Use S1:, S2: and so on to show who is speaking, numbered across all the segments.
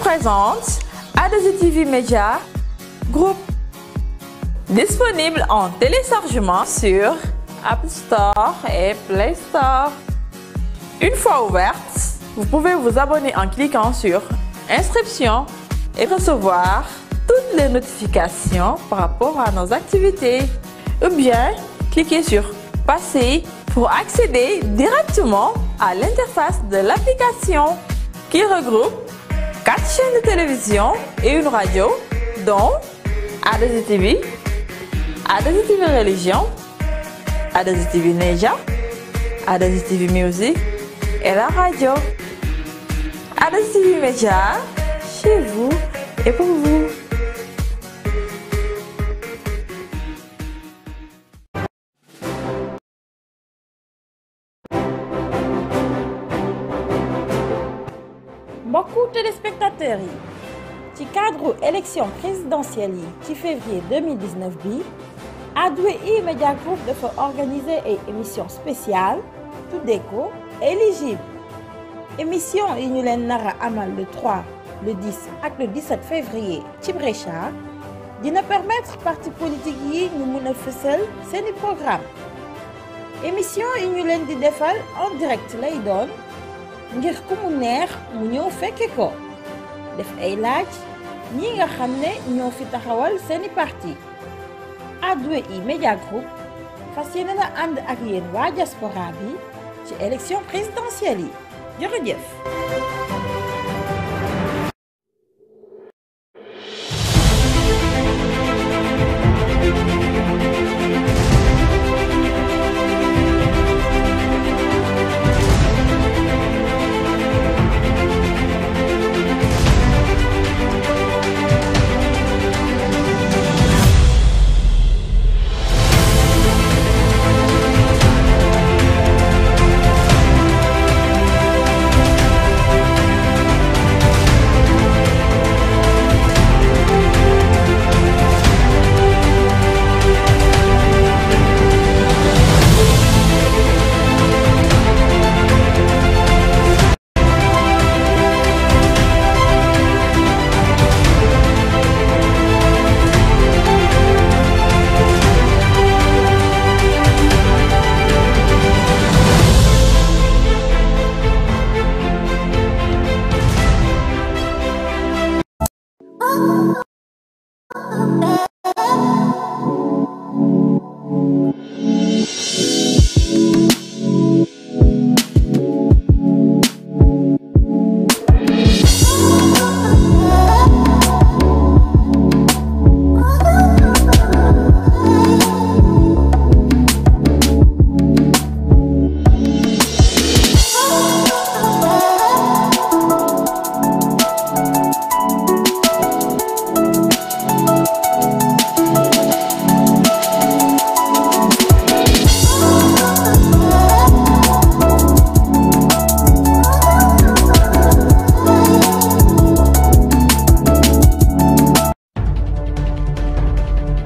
S1: présente A2itv Media Group, disponible en téléchargement sur App Store et Play Store. Une fois ouverte, vous pouvez vous abonner en cliquant sur Inscription et recevoir toutes les notifications par rapport à nos activités. Ou bien, cliquez sur Passer pour accéder directement à l'interface de l'application qui regroupe 4 chaînes de télévision et une radio, dont A2itv, A2itv Religion, A2itv Neja, A2itv Music et la radio. A2itv Media, chez vous et pour vous.
S2: Mbokku téléspectateurs yi ci cadre élection présidentielle yi ci février 2019 bi A2itv Group dafa organiser ay émission spéciale tuddee ko éligible. Émission yi ñu leen nara amal le 3, le 10 ak le 17 février ci Brescia dina permettre parti politique yi ñu mën a fësal seeni programme. Émission yi ñu leen di defal en direct lay doon ngir ku mu neex mu ñëw fekke ko def ay laaj ñi nga xam ne ñoo fi taxawal seeni parti. A2itv Group fas yéene na ànd ak yéen waa diaspora bi ci élection présidentielle yi jërëjëf.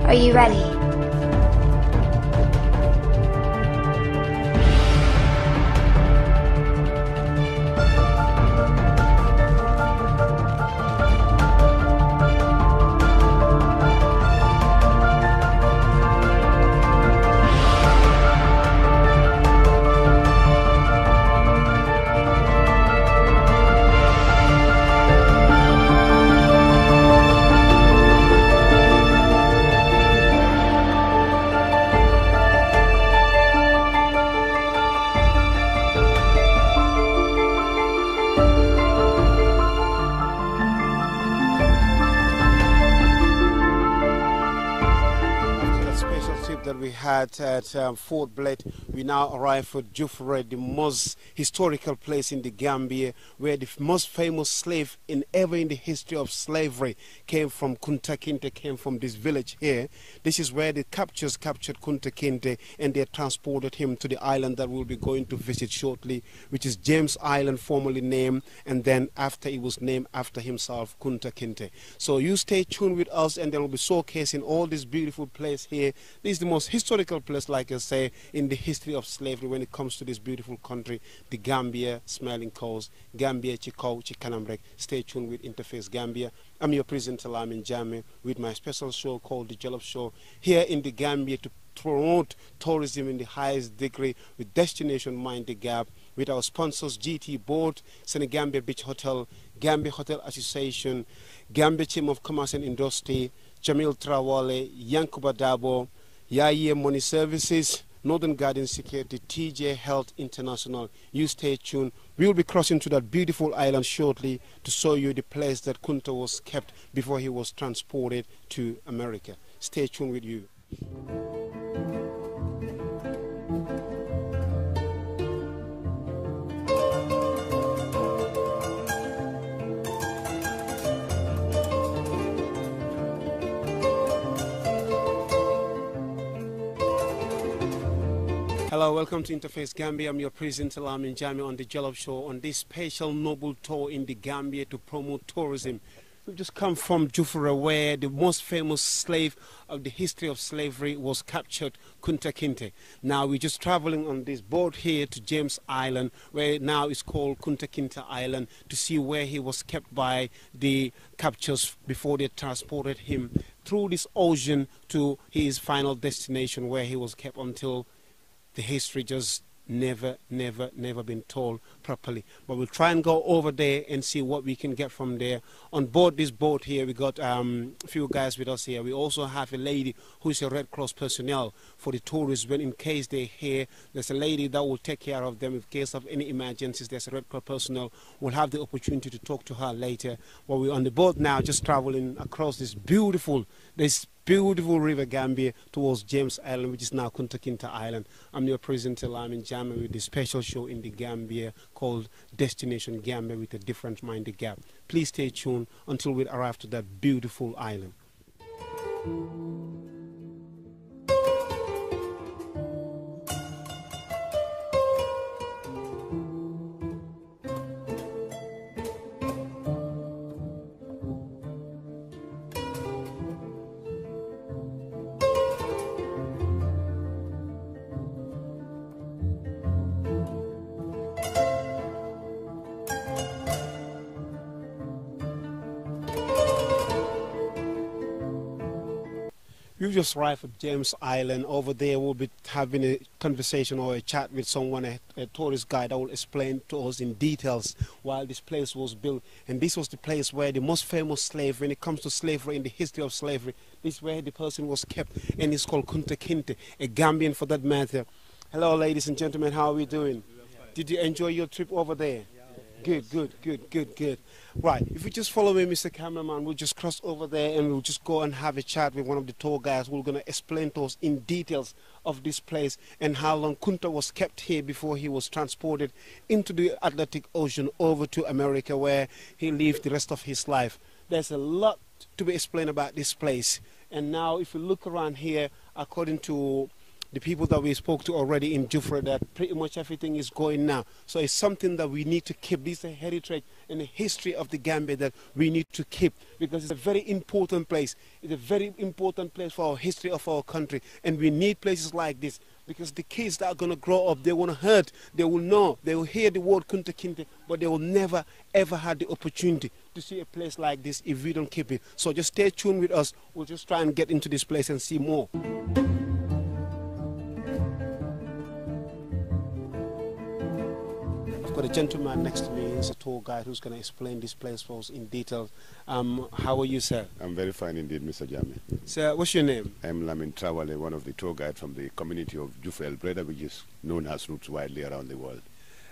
S3: Are you ready?
S4: That we had at Fort Blade, we now arrive at Jufre, the most historical place in the Gambia, where the most famous slave ever in the history of slavery came from. Kunta Kinte came from this village here. This is where the captors captured Kunta Kinte, and they transported him to the island that we'll be going to visit shortly, which is James Island, formerly named, and then after it was named after himself, Kunta Kinte. So you stay tuned with us, and they will be showcasing all this beautiful place here. This is the the most historical place, like I say, in the history of slavery when it comes to this beautiful country, the Gambia, Smiling Coast, Gambia, Chiko, Chikanamrek. Stay tuned with Interface Gambia. I'm your presenter, Lamin Jame, with my special show called The Jollof Show, here in the Gambia to promote tourism in the highest degree with Destination Mind the Gap, with our sponsors GT Board, Senegambia Beach Hotel, Gambia Hotel Association, Gambia Chamber of Commerce and Industry, Jamil Trawale, Yankuba Dabo, Yaye Money Services, Northern Garden Security, TJ Health International. You stay tuned. We will be crossing to that beautiful island shortly to show you the place that Kunta was kept before he was transported to America. Stay tuned with you. Hello, welcome to Interface Gambia. I'm your presenter, Lamin Jame, on the Jollof Show on this special noble tour in the Gambia to promote tourism. We've just come from Jufura, where the most famous slave of the history of slavery was captured, Kunta Kinte. Now we're just traveling on this boat here to James Island, where now it's called Kunta Kinte Island, to see where he was kept by the captors before they transported him through this ocean to his final destination, where he was kept until the history just never been told properly. But we'll try and go over there and see what we can get from there. On board this boat here, we got a few guys with us here. We also have a lady who is a Red Cross personnel for the tourists. When in case they're here, there's a lady that will take care of them in case of any emergencies. There's a Red Cross personnel. We'll have the opportunity to talk to her later. But we're on the boat now, just traveling across this beautiful River Gambia towards James Island, which is now Kunta Kinte Island. I'm your presenter, Lamin Jame, with this special show in the Gambia called Destination Gambia with a Different Mind the Gap. Please stay tuned until we arrive to that beautiful island. We've just arrived at James Island. Over there we'll be having a conversation or a chat with someone, a tourist guide that will explain to us in details why this place was built. And this was the place where the most famous slave, when it comes to slavery, in the history of slavery, this is where the person was kept, and it's called Kunta Kinte, a Gambian for that matter. Hello ladies and gentlemen, how are we doing? Did you enjoy your trip over there? Good. Right, if you just follow me, Mr. Cameraman, we'll just cross over there and we'll just go and have a chat with one of the tour guides. We're going to explain to us in details of this place and how long Kunta was kept here before he was transported into the Atlantic Ocean over to America, where he lived the rest of his life. There's a lot to be explained about this place. And now if you look around here, according to the people that we spoke to already in Jufra, that pretty much everything is going now. So it's something that we need to keep. This is a heritage and a history of the Gambia that we need to keep, because it's a very important place. It's a very important place for our history of our country, and we need places like this, because the kids that are going to grow up, they want to hear, they will know, they will hear the word Kunta Kinte, but they will never ever have the opportunity to see a place like this if we don't keep it. So just stay tuned with us. We'll just try and get into this place and see more. I've got a gentleman next to me. He's a tour guide who's going to explain this place for us in detail. How are you, sir?
S5: I'm very fine indeed, Mr. Jame.
S4: Sir, what's your name?
S5: I'm Lamin Trawale, one of the tour guides from the community of Jufra El Breda, which is known as Roots widely around the world.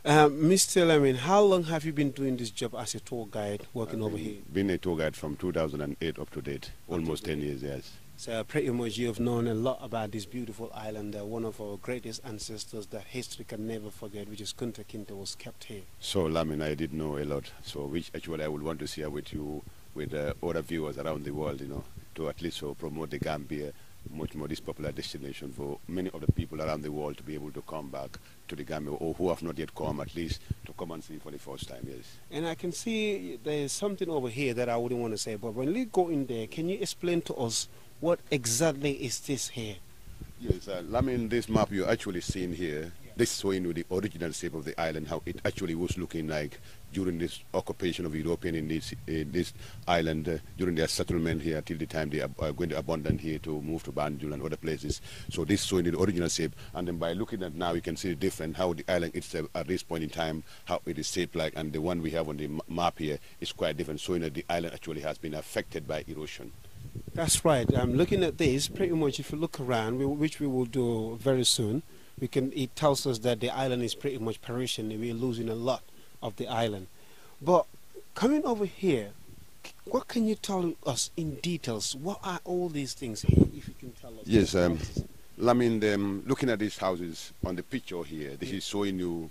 S4: Mr. Lamin, how long have you been doing this job as a tour guide, working over here?
S5: Been a tour guide from 2008 up to date, almost 10 years, yes.
S4: So pretty much you have known a lot about this beautiful island, one of our greatest ancestors that history can never forget, which is Kunta Kinte, was kept here.
S5: So, Lamin, I did know a lot, so which actually I would want to share with you, with other viewers around the world, you know, to at least promote the Gambia, much more this popular destination for many other people around the world to be able to come back to the Gambia, or who have not yet come, at least to come and see for the first time, yes.
S4: And I can see there's something over here that I wouldn't want to say, but when we go in there, can you explain to us what exactly is this here?
S5: Yes, I mean, this map you're actually seeing here, this is showing you the original shape of the island, how it actually was looking like during this occupation of European in this island, during their settlement here till the time they are going to abandon here to move to Banjul and other places. So this is showing the original shape, and then by looking at now, you can see the difference, how the island itself at this point in time, how it is shaped like, and the one we have on the map here is quite different, showing that the island actually has been affected by erosion.
S4: That's right. I'm looking at this pretty much. If you look around, which we will do very soon, it tells us that the island is pretty much perishing. We're losing a lot of the island. But coming over here, what can you tell us in details? What are all these things here, if you can tell us?
S5: Yes, I mean, looking at these houses on the picture here, this is showing you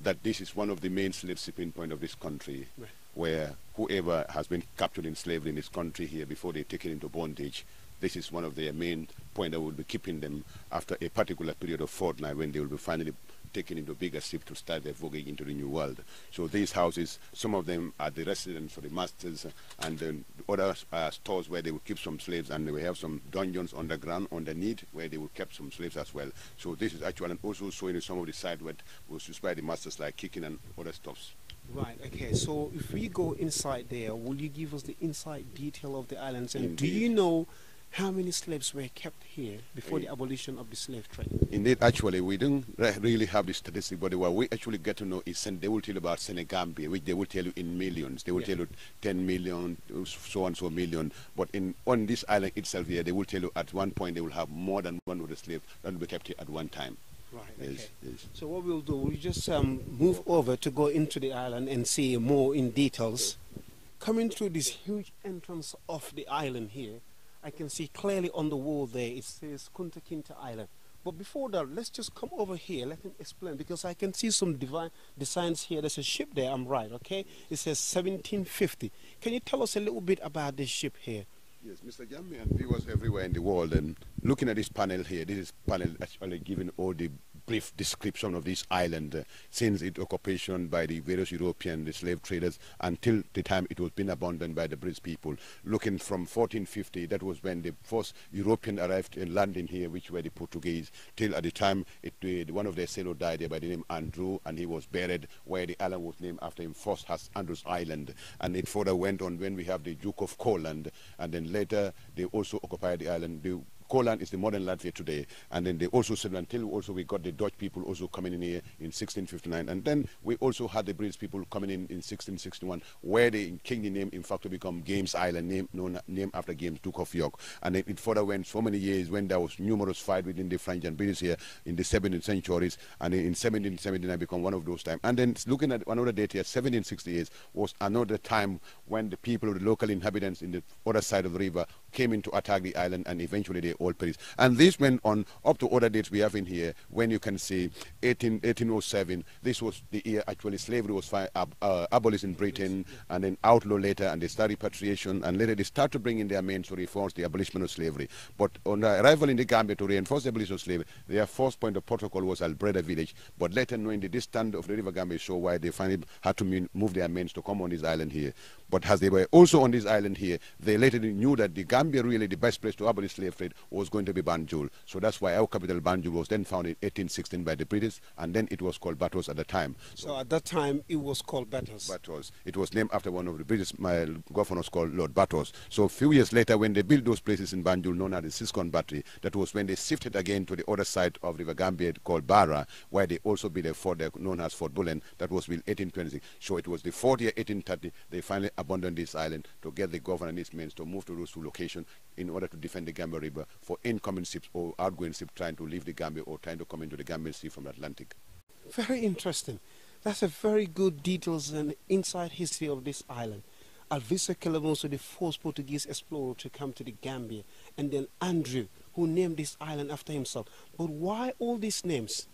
S5: that this is one of the main slave shipping point of this country, right, where whoever has been captured in slavery in this country here before they take it into bondage, this is one of their main point that will be keeping them after a particular period of fortnight when they will be finally taken into bigger ship to start their voyage into the new world. So these houses, some of them are the residence for the masters, and then other stores where they will keep some slaves, and they will have some dungeons underground underneath where they will keep some slaves as well. So this is actually also showing you some of the side where was used by the masters, like kicking and other stuffs.
S4: Right, okay, so if we go inside there, will you give us the inside detail of the islands, and
S5: Indeed.
S4: do you know how many slaves were kept here before the abolition of the slave trade?
S5: Indeed, actually, we don't really have the statistic, but what we actually get to know is they will tell you about Senegambia, which they will tell you in millions. They will tell you 10 million, so and so million. But on this island itself here, they will tell you at one point they will have more than one of the slaves that will be kept here at one time.
S4: Right,
S5: Yes,
S4: okay.
S5: yes.
S4: So what we'll do, we'll just move over to go into the island and see more in details. Coming through this huge entrance of the island here, I can see clearly on the wall there, it says Kunta Kinte Island. But before that, let's just come over here, let him explain, because I can see some designs here. There's a ship there, I'm right, okay? It says 1750. Can you tell us a little bit about this ship here?
S5: Yes, Mr. Jamie and viewers everywhere in the world, and looking at this panel here, this is panel actually giving all the brief description of this island since its occupation by the various European slave traders until the time it was being abandoned by the British people. Looking from 1450, that was when the first European arrived in landing here, which were the Portuguese, till at the time one of their sailors died there by the name Andrew, and he was buried where the island was named after him first as Andrew's Island. And it further went on when we have the Duke of Coland, and then later they also occupied the island. The Coland is the modern Latvia today, and then they also said until also we got the Dutch people also coming in here in 1659, and then we also had the British people coming in 1661, where they changed the name in fact to become James Island, named after James, Duke of York. And then it further went so many years when there was numerous fight within the French and British here in the 17th centuries, and in 1779 become one of those times. And then looking at another date here, 1768 was another time when the people, the local inhabitants in the other side of the river came in to attack the island, and eventually they all perished. And this went on up to other dates we have in here, when you can see 1807, this was the year actually slavery was abolished in Britain, and then outlawed later, and they started repatriation, and later they start to bring in their means to reinforce the abolition of slavery. But on the arrival in the Gambia to reinforce the abolition of slavery, their first point of protocol was Albreda village, but later knowing the distance of the river Gambia show why they finally had to move their means to come on this island here. But as they were also on this island here, they later knew that the Gambia really the best place to abolish slave trade was going to be Banjul. So that's why our capital Banjul was then founded in 1816 by the British, and then it was called Batos at the time.
S4: So at that time it was called Batos.
S5: Batos. It was named after one of the British governors called Lord Batos. So a few years later, when they built those places in Banjul known as the Siskon Battery, that was when they shifted again to the other side of River Gambia called Barra, where they also built a fort there known as Fort Bullen, that was built 1826. So it was the 4th year, 1830, they finally abandoned this island to get the governor and his men to move to those two locations in order to defend the Gambia River for incoming ships or outgoing ships trying to leave the Gambia or trying to come into the Gambian Sea from the Atlantic.
S4: Very interesting. That's a very good details and inside history of this island. Alvisa Calamoso, the first Portuguese explorer to come to the Gambia, and then Andrew, who named this island after himself. But why all these names?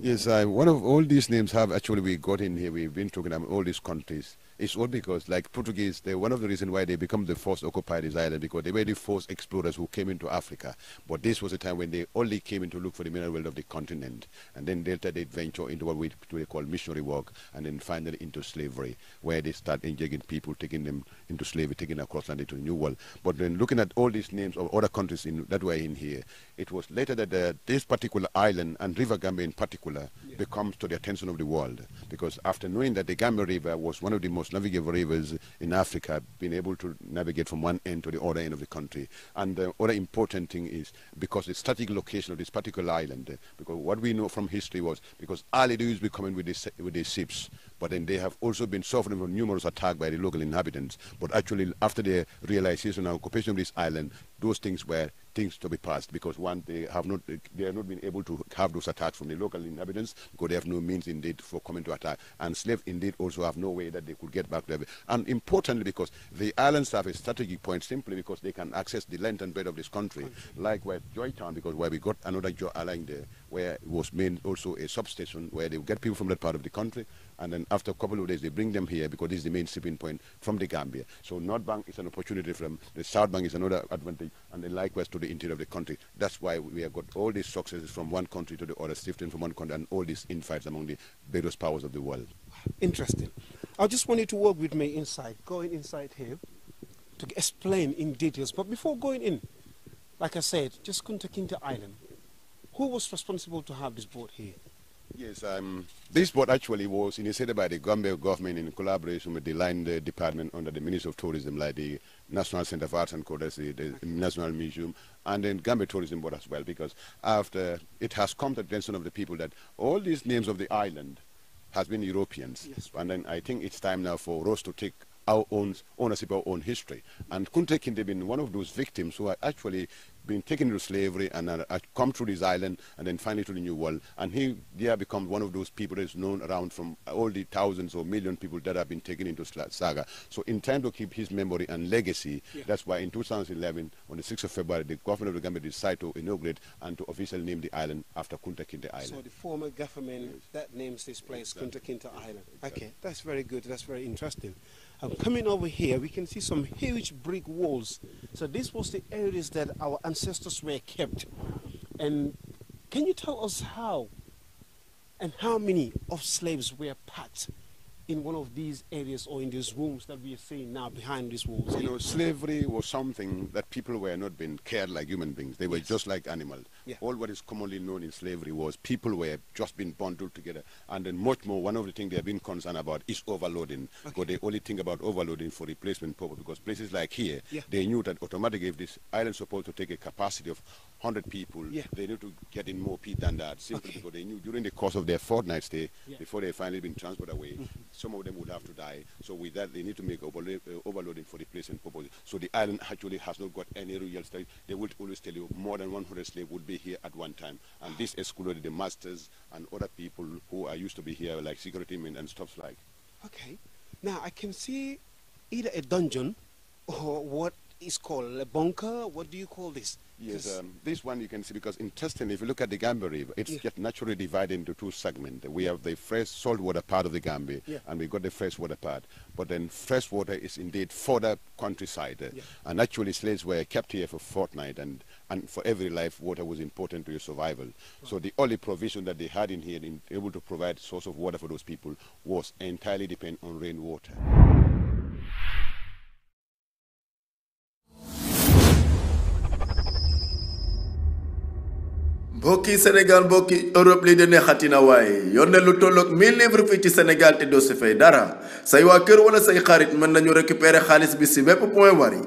S5: Yes, one of all these names have actually we got in here, we've been talking about all these countries. It's all because, like Portuguese, one of the reasons why they become the first occupy this island, because they were the first explorers who came into Africa. But this was a time when they only came in to look for the mineral wealth of the continent. And then later they venture into what we call missionary work, and then finally into slavery, where they start engaging people, taking them into slavery, taking them across land into the New World. But then looking at all these names of other countries that were in here, it was later that this particular island, and River Gambia in particular, becomes to the attention of the world. Because after knowing that the Gambia River was one of the most navigable rivers in Africa, being able to navigate from one end to the other end of the country. And the other important thing is because the strategic location of this particular island, because what we know from history was because early they used to be coming with the ships, but then they have also been suffering from numerous attacks by the local inhabitants. But actually, after the realization and occupation of this island, those things were things to be passed, because one, they have not been able to have those attacks from the local inhabitants, because they have no means indeed for coming to attack, and slaves indeed also have no way that they could get back there. And importantly, because the islands have a strategic point, simply because they can access the length and breadth of this country, like where Joytown, because where we got another island there, where it was made also a substation where they get people from that part of the country, and then after a couple of days they bring them here, because this is the main shipping point from the Gambia. So North Bank is an opportunity for them, the South Bank is another advantage, and then likewise to the interior of the country. That's why we have got all these successes from one country to the other, shifting from one country, and all these infights among the various powers of the world.
S4: Interesting. I just want you to work with me inside, going inside here to explain in details. But before going in, like I said, just Kunta Kinte Island. Who was responsible to have this boat here?
S5: Yes, this boat actually was initiated by the Gambia government in collaboration with the line department under the Ministry of Tourism, like the National Center of Arts and Culture, the National Museum, and then Gambia Tourism Board as well, because after it has come to the attention of the people that all these names of the island has been Europeans. Yes. And then I think it's time now for us to take our own ownership of our own history. And Kunta Kinte been one of those victims who are actually been taken into slavery and come through this island and then finally to the New World. And he there become one of those people that is known around from all the thousands or million people that have been taken into saga. So in time to keep his memory and legacy, that's why in 2011, on the 6th of February, the government of the Gambia decided to inaugurate and to officially name the island after Kunta Kinte Island. So
S4: the former government that names this place Kunta Kinte Island. Okay, that's very good. That's very interesting. Coming over here, we can see some huge brick walls. So this was the areas that our ancestors were kept. And can you tell us how and how many of slaves were packed in one of these areas or in these rooms that we are seeing now behind these walls?
S5: You know, slavery was something that people were not being cared like human beings. They were just like animals. All what is commonly known in slavery was people were just being bundled together. And then much more, one of the things they have been concerned about is overloading. Because they only think about overloading for replacement purpose. Because places like here, they knew that automatically if this island is supposed to take a capacity of 100 people, they need to get in more people than that. Simply because they knew during the course of their fortnight stay, before they finally been transferred away, some of them would have to die. So with that, they need to make overloading for replacement purpose. So the island actually has not got any real state. They would always tell you more than 100 slaves would be here at one time. And this excluded the masters and other people who are used to be here, like security men and stuff like.
S4: Okay. Now, I can see either a dungeon or what is called a bunker. What do you call this?
S5: Yes, this one you can see, because interestingly, if you look at the Gambia River, it's just naturally divided into two segments. We have the fresh saltwater part of the Gambia, and we got the freshwater part. But then freshwater is indeed further countryside. And actually slaves were kept here for a fortnight, and for every life, water was important to your survival. So the only provision that they had in here, in able to provide source of water for those people, was entirely dependent on rainwater.
S6: mbokki Sénégal mbokki Europe lii de neexatina waaye yónnee lu tolloog 1000 livres fii ci Sénégal te doo si fay dara say waa kër wala say xarit mën nañu récupérer xaalis bi si bépp point Wari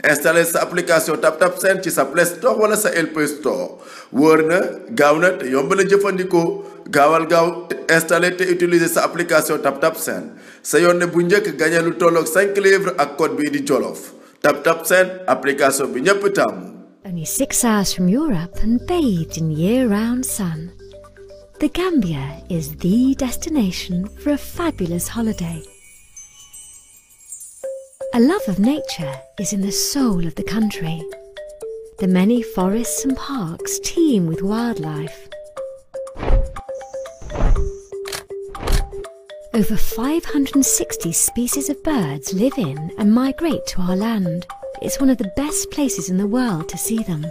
S6: installer sa application TapTap Send ci sa Play Store wala sa LP Store wóor na gaaw na te yomb na jëfandikoo gaawal gaaw installer te utiliser sa application TapTap Send sa yónnee bu njëkk gagné lu tolloog 5 livres ak code bii di Jolof TapTap Send application bi ñëpp taamu.
S7: Only 6 hours from Europe and bathed in year-round sun. The Gambia is the destination for a fabulous holiday. A love of nature is in the soul of the country. The many forests and parks teem with wildlife. Over 560 species of birds live in and migrate to our land. It's one of the best places in the world to see them.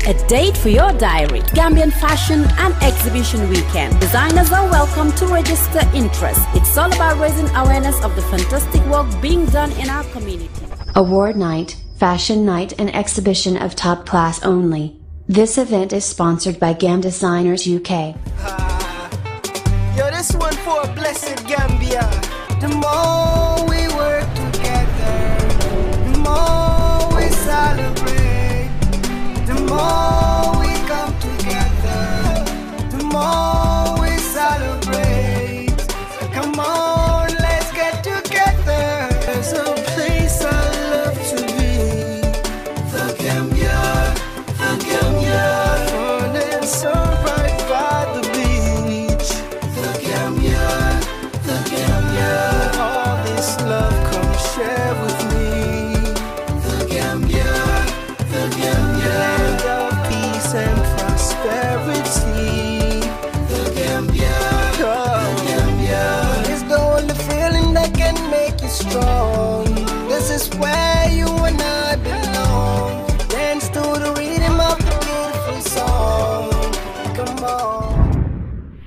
S8: A date for your diary. Gambian Fashion and Exhibition Weekend. Designers are welcome to register interest. It's all about raising awareness of the fantastic work being done in our community.
S9: Award night, fashion night and exhibition of top class only. This event is sponsored by Gam Designers UK.
S10: Yo, this one for a blessed Gambia. The more we work together, the more we celebrate. The more we come together, the more we celebrate. Come on, let's get together. There's a place I love to be. The Gambia, the Gambia. Fun and sun right by the beach. The Gambia, the Gambia. All this love, come share with me. The Gambia, the Gambia. Land of peace and prosperity. The Gambia, the Gambia. Is the only feeling that can make you strong. This is where you and I belong. Dance to the rhythm of the beautiful song. Come on.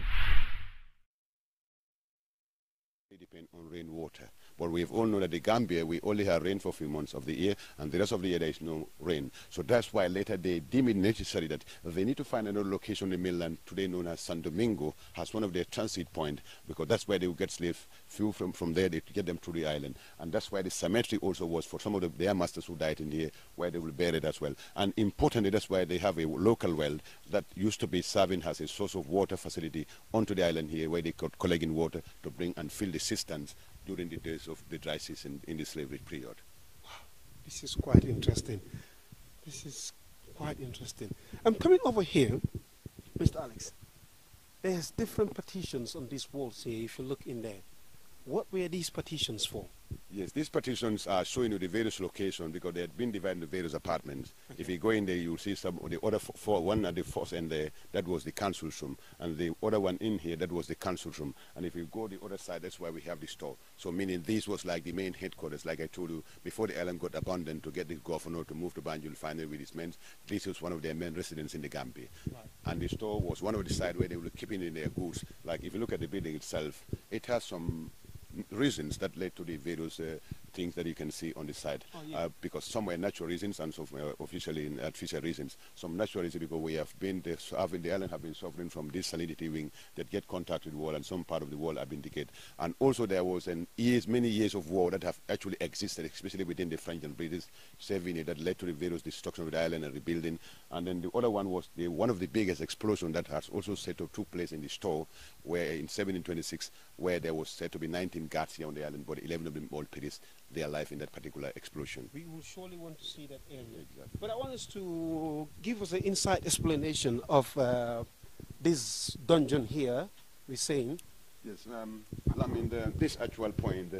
S5: They depend on rainwater. But we all know that the Gambia, we only have rain for a few months of the year, and the rest of the year there is no rain. So that's why later they deem it necessary that they need to find another location in the mainland, today known as San Domingo, as one of their transit points, because that's where they will get slaves. Few from there, they get them to the island. And that's why the cemetery also was for some of their masters who died in here, where they will bury it as well. And importantly, that's why they have a local well that used to be serving as a source of water facility onto the island here, where they could collect in water to bring and fill the cisterns during the days of the dry season in the slavery period.
S4: Wow, this is quite interesting. This is quite interesting. I'm coming over here, Mr. Alex. There's different partitions on these walls here, if you look in there. What were these partitions for?
S5: Yes, these partitions are showing you the various locations because they had been divided into various apartments. Okay. If you go in there, you'll see some of the other one at the first end there, that was the council room. And the other one in here, that was the council room. And if you go the other side, that's why we have the store. So meaning this was like the main headquarters, like I told you, before the island got abandoned to get the governor to move to Banjul finally with his men, this was one of their main residences in the Gambia. Right. And the store was one of the sides where they were keeping in their goods. Like if you look at the building itself, it has some reasons that led to the various things that you can see on the side. Oh, yeah. Because some were natural reasons and some were officially artificial reasons. Some natural reasons because we have been, the island have been suffering from this salinity wing that get contact with the wall, and some part of the wall have been decayed. And also there was many years of war that have actually existed, especially within the French and British serving that led to the various destruction of the island and rebuilding. And then the other one was one of the biggest explosions that has also took place in the store, where in 1726, where there was said to be 19 guards here on the island, but 11 of them all perished their life in that particular explosion.
S4: We will surely want to see that area. Exactly. But I want us to give us an inside explanation of this dungeon here, we're saying.
S5: Yes, I mean, this actual point,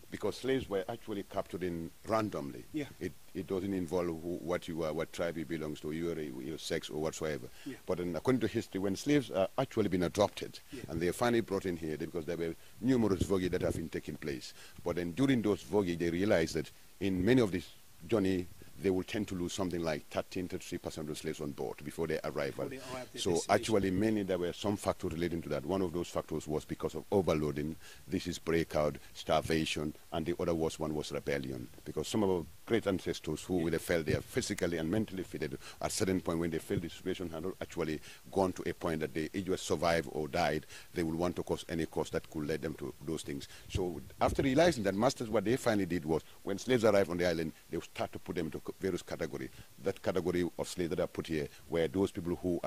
S5: because slaves were actually captured in randomly. Yeah. It doesn't involve what you are, what tribe you belongs to, your sex or whatsoever. Yeah. But according to history, when slaves are actually been adopted, yeah, and they are finally brought in here because there were numerous voyages that have been taking place. But then during those voyages, they realized that in many of these journey, they will tend to lose something like 13 to 3% of the slaves on board before their arrival. So actually there were some factors relating to that. One of those factors was because of overloading. This is breakout, starvation, and the other one was rebellion. Because some of our great ancestors who they felt they are physically and mentally fitted at a certain point when they felt the situation had actually gone to a point that they either survived or died, they would want to cause any cost that could lead them to those things. So after realizing that, masters, what they finally did was, when slaves arrived on the island, they would start to put them into various categories. That category of slaves that are put here were those people who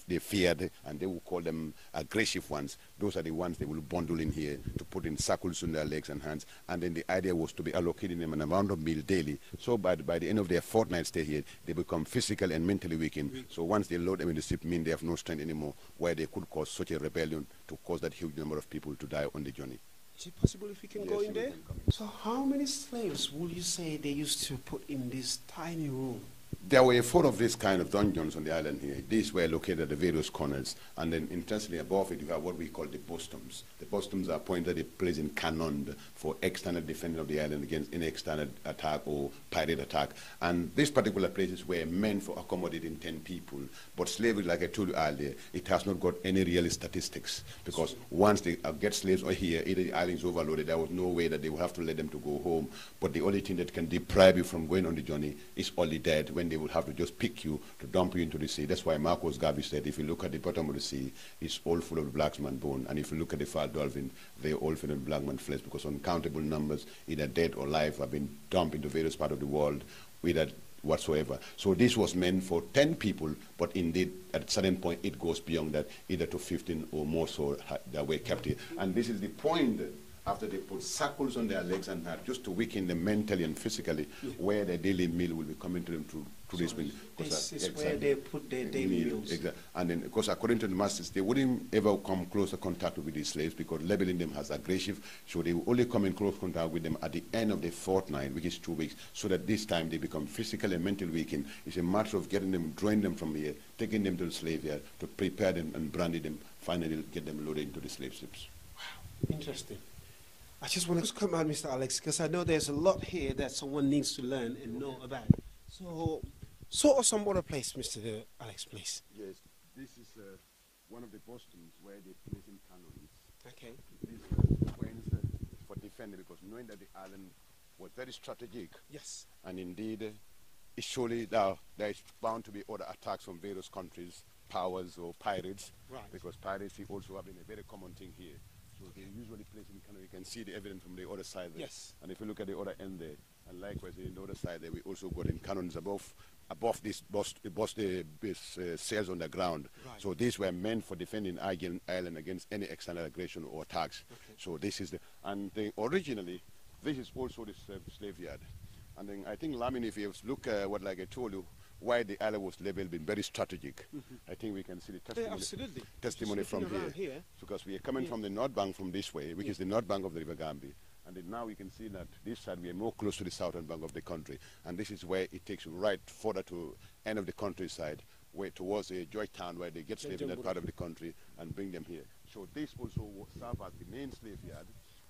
S5: they feared, and they will call them aggressive ones. Those are the ones they will bundle in here to put in circles on their legs and hands, and then the idea was to be allocating them an amount of meal daily. So by the end of their fortnight stay here, they become physically and mentally weakened. So once they load them in the ship, mean they have no strength anymore, where they could cause such a rebellion to cause that huge number of people to die on the journey.
S4: Is it possible if we can go in there? So how many slaves will you say they used to put in this tiny room?
S5: There were 4 of these kind of dungeons on the island here. These were located at the various corners. And then interestingly above it, you have what we call the postums. The postums are pointed at place in cannon for external defending of the island against any external attack or pirate attack. And these particular places were meant for accommodating 10 people. But slavery, like I told you earlier, it has not got any real statistics. Because once they get slaves here, either the island is overloaded, there was no way that they would have to let them to go home. But the only thing that can deprive you from going on the journey is only death, when they will have to just pick you to dump you into the sea. That's why Marcus Garvey said, if you look at the bottom of the sea, it's all full of black man bone. And if you look at the far dolphin, they're all full of black man flesh, because uncountable numbers, either dead or alive, have been dumped into various parts of the world without whatsoever. So this was meant for 10 people, but indeed at a certain point it goes beyond that, either to 15 or more so that were kept here. And this is the point after they put circles on their legs and that, just to weaken them mentally and physically, where their daily meal will be coming to them to this meal.
S4: This is where they put their daily meals.
S5: Exactly. And then, of course, according to the masters, they wouldn't ever come closer contact with these slaves, because labeling them as aggressive, so they will only come in close contact with them at the end of the fortnight, which is 2 weeks, so that this time they become physically and mentally weakened. It's a matter of getting them, drawing them from here, taking them to the slave yard, to prepare them and brandy them, finally get them loaded into the slave ships.
S4: Wow, interesting. I just want to come out, Mr. Alex, because I know there's a lot here that someone needs to learn and know about. So, sort of some other place, Mr. Alex, please.
S5: Yes, this is one of the postums where they place in cannons.
S4: Okay.
S5: This points for defending, because knowing that the island was very strategic.
S4: Yes.
S5: And indeed, it's surely there is bound to be other attacks from various countries, powers or pirates. Right. Because piracy also have been a very common thing here. So they usually place in cannon. You can see the evidence from the other side there.
S4: Yes.
S5: And if you look at the other end there, and likewise in the other side there, we also got in cannons above this sails on the ground. Right. So these were meant for defending island against any external aggression or attacks. Okay. So this is originally, this is also the slave yard. And then I think, Lamin, if you look at what, like I told you, why the island was labeled being very strategic. I think we can see the testimony from here. Because we are coming from the north bank from this way, which is the north bank of the River Gambia. And then now we can see that this side we are more close to the southern bank of the country. And this is where it takes you right further to end of the countryside, where towards Georgetown, where they get slaves in that part of the country and bring them here. So this also serves as the main slave yard.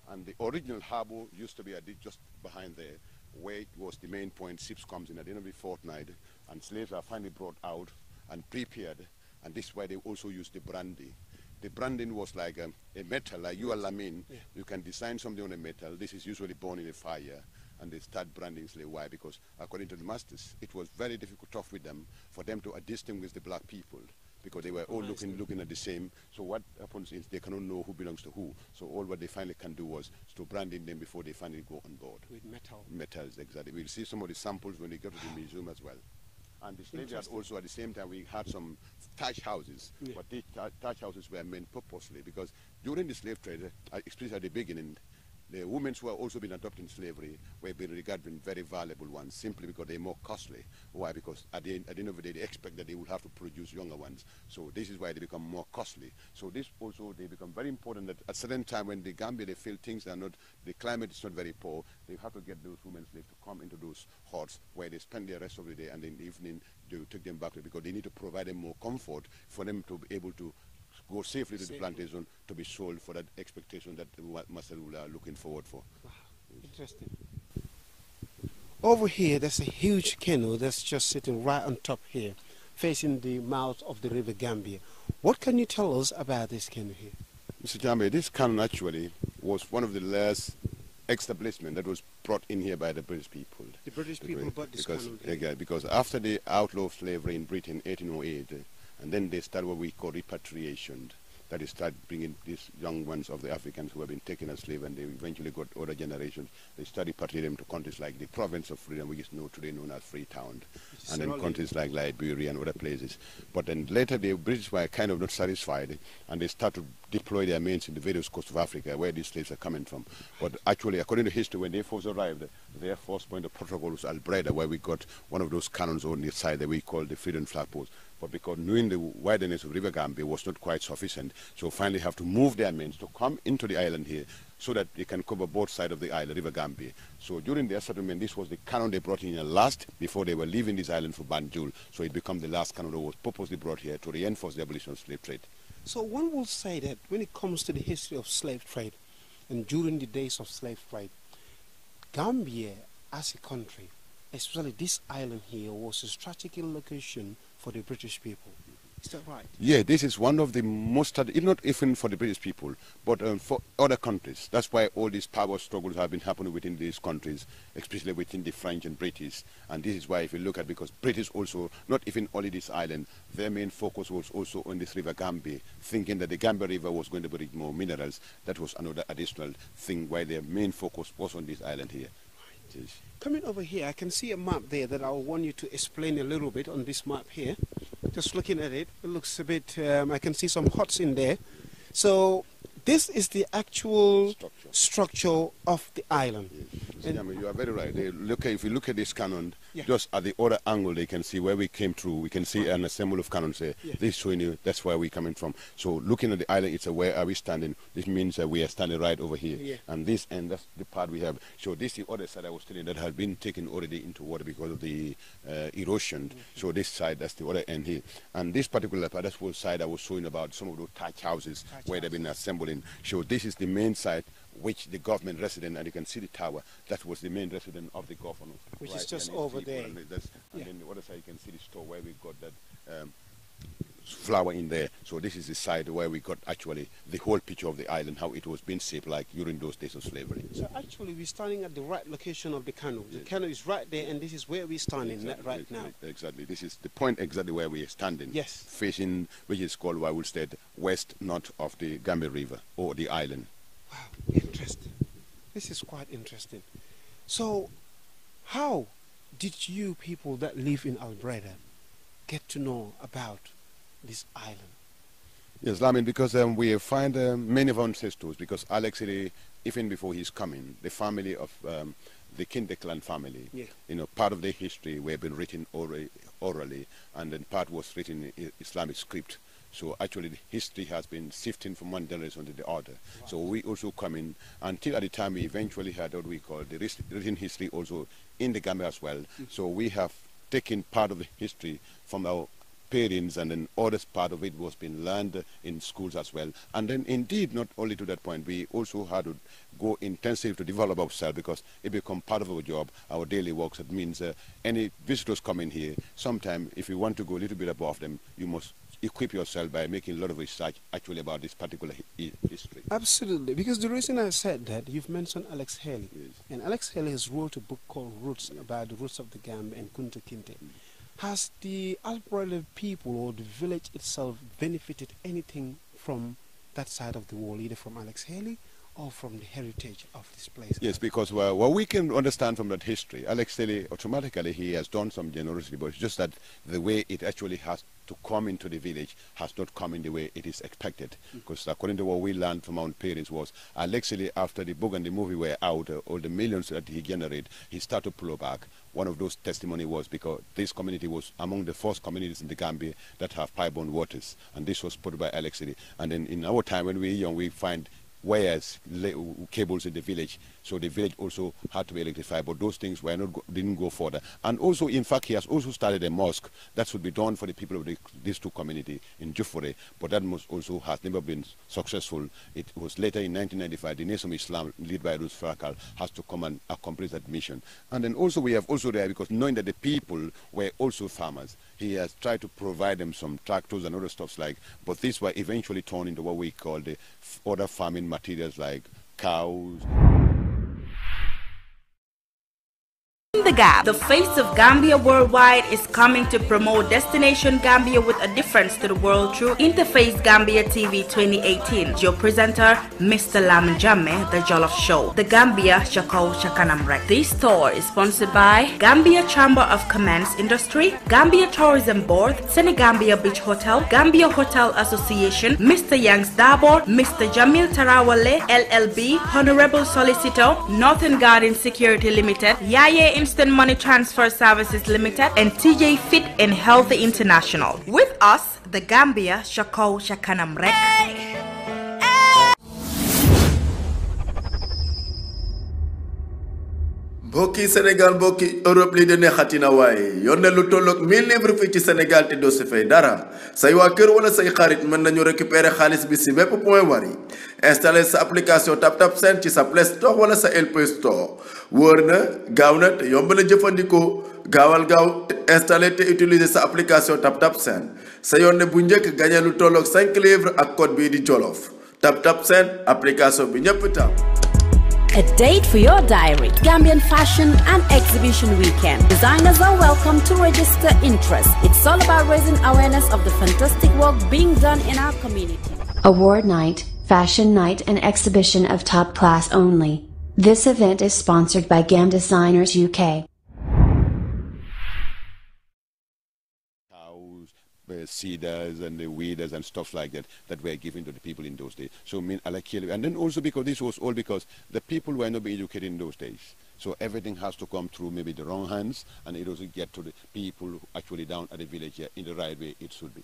S5: And the original harbor used to be just behind there, where it was the main point. Ships comes in at the end of the fortnight, and slaves are finally brought out and prepared, and this is why they also use the brandy. The branding was like a metal, like you are lamin. Yeah. You can design something on a metal. This is usually born in a fire, and they start branding slave. Why? Because according to the masters, it was very difficult tough with them for them to distinguish the black people, because they were all looking at the same. So what happens is they cannot know who belongs to who. So all what they finally can do was to branding them before they finally go on board. With metal. Metals, exactly. We'll see some of the samples when they go to the museum as well. And the slave yard also, at the same time, we had some thatch houses. Yeah. But these thatch houses were meant purposely, because during the slave trade, especially at the beginning, the women who have also been adopted in slavery were being regarded as very valuable ones, simply because they're more costly. Why? Because at the end of the day, they expect that they will have to produce younger ones. So this is why they become more costly. So this also, they become very important that at a certain time when the Gambia, they feel things are not, the climate is not very poor, they have to get those women slaves to come into those huts where they spend the rest of the day, and in the evening, they will take them back, because they need to provide them more comfort for them to be able to go safely to the plantation to be sold for that expectation that the master will are looking forward for.
S4: Wow, interesting. Over here, there's a huge canoe that's just sitting right on top here, facing the mouth of the River Gambia. What can you tell us about this canoe here?
S5: Mr. Jambe, this canoe actually was one of the last establishment that was brought in here by the British people.
S4: The British people brought this canoe here?
S5: Yeah, because after the outlaw of slavery in Britain in 1808, and then they started what we call repatriation. That is, start bringing these young ones of the Africans who have been taken as slaves, and they eventually got other generations. They started repatriating them to countries like the Province of Freedom, which is today known as Freetown, and then countries like Liberia and other places. But then later the British were kind of not satisfied, and they started deploy their mains in the various coasts of Africa where these slaves are coming from. But actually, according to history, when they first arrived, their first point of protocol was Albreda, where we got one of those cannons on the side that we call the Freedom Flag Post. But because knowing the wideness of River Gambia was not quite sufficient, so finally have to move their men to come into the island here so that they can cover both sides of the island, River Gambia. So during their settlement, this was the cannon they brought in last before they were leaving this island for Banjul. So it became the last cannon that was purposely brought here to reinforce the abolition of slave trade.
S4: So one will say that when it comes to the history of slave trade and during the days of slave trade, Gambia as a country, especially this island here, was a strategic location for the British people. Is that right?
S5: Yeah, this is one of the most, if not even for the British people, but for other countries. That's why all these power struggles have been happening within these countries, especially within the French and British. And this is why, if you look at, because British also, not even only this island, their main focus was also on this River Gambia, thinking that the Gambia River was going to bring more minerals. That was another additional thing why their main focus was on this island here. Right.
S4: Coming over here, I can see a map there that I want you to explain a little bit on this map here. Just looking at it, it looks a bit, I can see some huts in there. So this is the actual structure of the island.
S5: Yes. And you are very right. If you look at this cannon, just at the other angle, they can see where we came through. We can see an assembly of cannons there. This is showing you that's where we're coming from. So looking at the island, it's a where are we standing? This means that we are standing right over here. And this end, that's the part we have. So this is the other side I was telling you that has been taken already into water because of the erosion. So this side, that's the other end here. And this particular part, that's the side I was showing about some of those thatch houses where they've been assembling. So this is the main site which the government resident, and you can see the tower, that was the main resident of the governor.
S4: Which is just over there.
S5: And then the other side you can see the store where we got that flower in there. So this is the side where we got actually the whole picture of the island, how it was being shaped like during those days of slavery. So
S4: actually we're standing at the right location of the canal. The canal is right there, and this is where we're standing right now.
S5: Exactly. This is the point exactly where we are standing.
S4: Yes.
S5: Facing, which is called, I would say, west north of the Gambia River or the island.
S4: Wow, interesting. This is quite interesting. So how did you people that live in Albreda get to know about this island?
S5: Yes, I mean, because we find many of our ancestors, because Alex, even before he's coming, the family of the Kinde clan family, you know, part of their history were been written orally, and then part was written in Islamic script. So actually the history has been shifting from one generation to the other. Wow. So we also come in until at the time we eventually had what we call the written history also in the Gambia as well. So we have taken part of the history from our parents, and then other part of it was being learned in schools as well. And then indeed, not only to that point, we also had to go intensive to develop ourselves, because it become part of our job, our daily works. That means any visitors coming here, sometime if you want to go a little bit above them, you must equip yourself by making a lot of research actually about this particular history.
S4: Absolutely, because the reason I said that, you've mentioned Alex Haley, and Alex Haley has wrote a book called Roots, about the roots of the Gambia and Kunta Kinte. Has the Albreda people or the village itself benefited anything from that side of the wall, either from Alex Haley or from the heritage of this place?
S5: Yes, because what we can understand from that history, Alex Haley, automatically he has done some generosity, but it's just that the way it actually has to come into the village has not come in the way it is expected. Because according to what we learned from our parents was, Alex Haley, after the book and the movie were out, all the millions that he generated, he started to pull back. One of those testimony was because this community was among the first communities in the Gambia that have pipe-borne waters, and this was put by Alex Haley. And then in our time when we were young, we find wires, cables in the village, so the village also had to be electrified, but those things were didn't go further. And also, in fact, he has also started a mosque that should be done for the people of these two communities in Jufure, but that mosque also has never been successful. It was later in 1995, the Nation of Islam, led by Rus Farakal, has to come and accomplish that mission. And then also we have also there, because knowing that the people were also farmers, he has tried to provide them some tractors and other stuff but these were eventually turned into what we call the other farming materials like cows.
S8: Bridging the Gap. The face of Gambia worldwide is coming to promote Destination Gambia with a difference to the world through Interface Gambia TV 2018. Your presenter, Mr. Lamin Jammeh, The Jollof Show. The Gambia Shako Shakanam Rek. This tour is sponsored by Gambia Chamber of Commerce Industry, Gambia Tourism Board, Senegambia Beach Hotel, Gambia Hotel Association, Mr. Yangs Dabor, Mr. Jamil Tarawale, LLB, Honorable Solicitor, Northern Garden Security Limited, Yaye Instant Money Transfer Services Limited, and TJ Fit and Healthy International. With us, the Gambia Shako Shakanam Rek.
S6: mbokki Sénégal mbokki Europe li de neexatina waaye yónnee lu tolloog 1000 livres fii ci Sénégal te doo si fay dara say waa kër wala say xarit mën nañu récupérer xaalis bi si bépp point Wari installer sa application TapTap Send ci sa Play Store wala sa LP Store wóor na gaaw na te yomb na jëfandikoo gaawal gaaw installer te utiliser sa application TapTap Send sa yónnee bu njëkk gagné lu tolloog 5 livres ak code bii di Jolof TapTap Send application bi ñëpp tam.
S8: A date for your diary. Gambian Fashion and Exhibition Weekend. Designers are welcome to register interest. It's all about raising awareness of the fantastic work being done in our community.
S9: Award night, fashion night and exhibition of top class only. This event is sponsored by GAM Designers UK.
S5: Cedars and the weeders and stuff like that were given to the people in those days. So and then also because this was all because the people were not being educated in those days. So everything has to come through maybe the wrong hands, and it doesn't get to the people actually down at the village here in the right way it should be.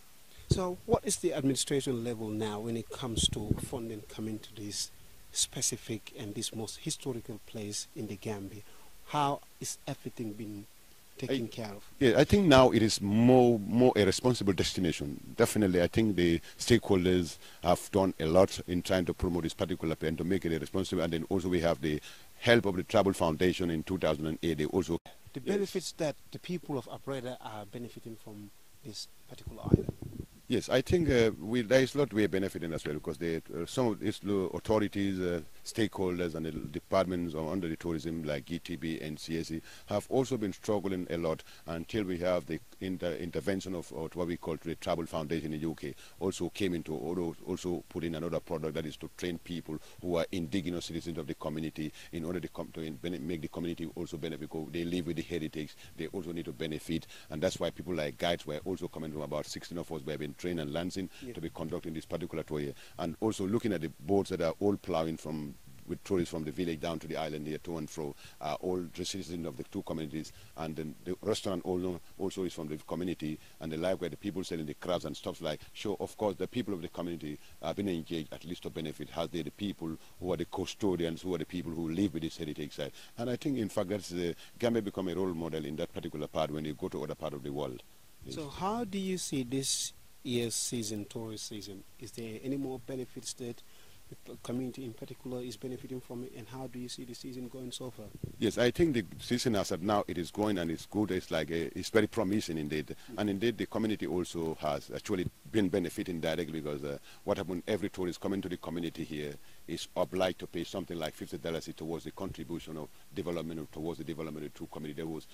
S4: So what is the administration level now when it comes to funding coming to this specific and this most historical place in the Gambia? How is everything been taken care of?
S5: Yeah, I think now it is more a responsible destination. Definitely, I think the stakeholders have done a lot in trying to promote this particular plan to make it a responsible. And then also we have the help of the Travel Foundation in 2008. They also
S4: the benefits that the people of Abreda are benefiting from this particular island.
S5: Yes, I think there is a lot we're benefiting as well because some of these authorities, stakeholders and the departments under the tourism like GTB and CSE have also been struggling a lot until we have the intervention of what we call the Travel Foundation in the UK also came into also put in another product that is to train people who are indigenous citizens of the community in order to make the community also benefit because they live with the heritage. They also need to benefit, and that's why people like guides were also coming from about 16 of us who have been trained and lancing to be conducting this particular tour here, and also looking at the boats that are all plowing with tourists from the village down to the island here to and fro, all the citizens of the two communities, and then the restaurant also is from the community, and the life where the people selling the crabs and stuff like. So of course the people of the community have been engaged at least to benefit, as they the people who are the custodians, who are the people who live with this heritage side. And I think in fact that's Gambia become a role model in that particular part when you go to other part of the world.
S4: So how do you see this year's season, tourist season? Is there any more benefits that the community in particular is benefiting from it, and how do you see the season going so far?
S5: Yes, I think the season as of now it is going and it's good. It's like it's very promising indeed, and indeed the community also has actually been benefiting directly because what happened? Every tourist coming to the community here is obliged to pay something like $50 towards the contribution of development towards the development of the two community that was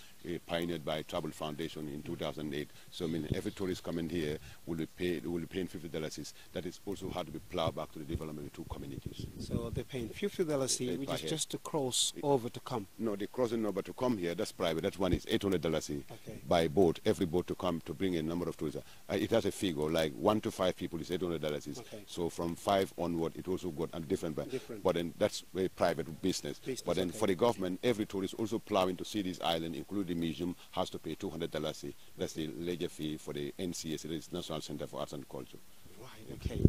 S5: pioneered by Travel Foundation in 2008. So I mean every tourist coming here will be paying $50. That is also had to be plowed back to the development of the two communities.
S4: So they're paying $50 here, which is just to cross over to come.
S5: No, the crossing over to come here, that's private. That one is $800 by boat. Every boat to come to bring a number of tourists. It has a figure like 1 to 5 people is $800. So from 5 onward, it also got a different. But then that's a private business. But then for the government, every tourist also plowing to see this island, including the museum, has to pay $200. That's the ledger fee for the NCS, the National Center for Arts and Culture.
S4: Right. Okay.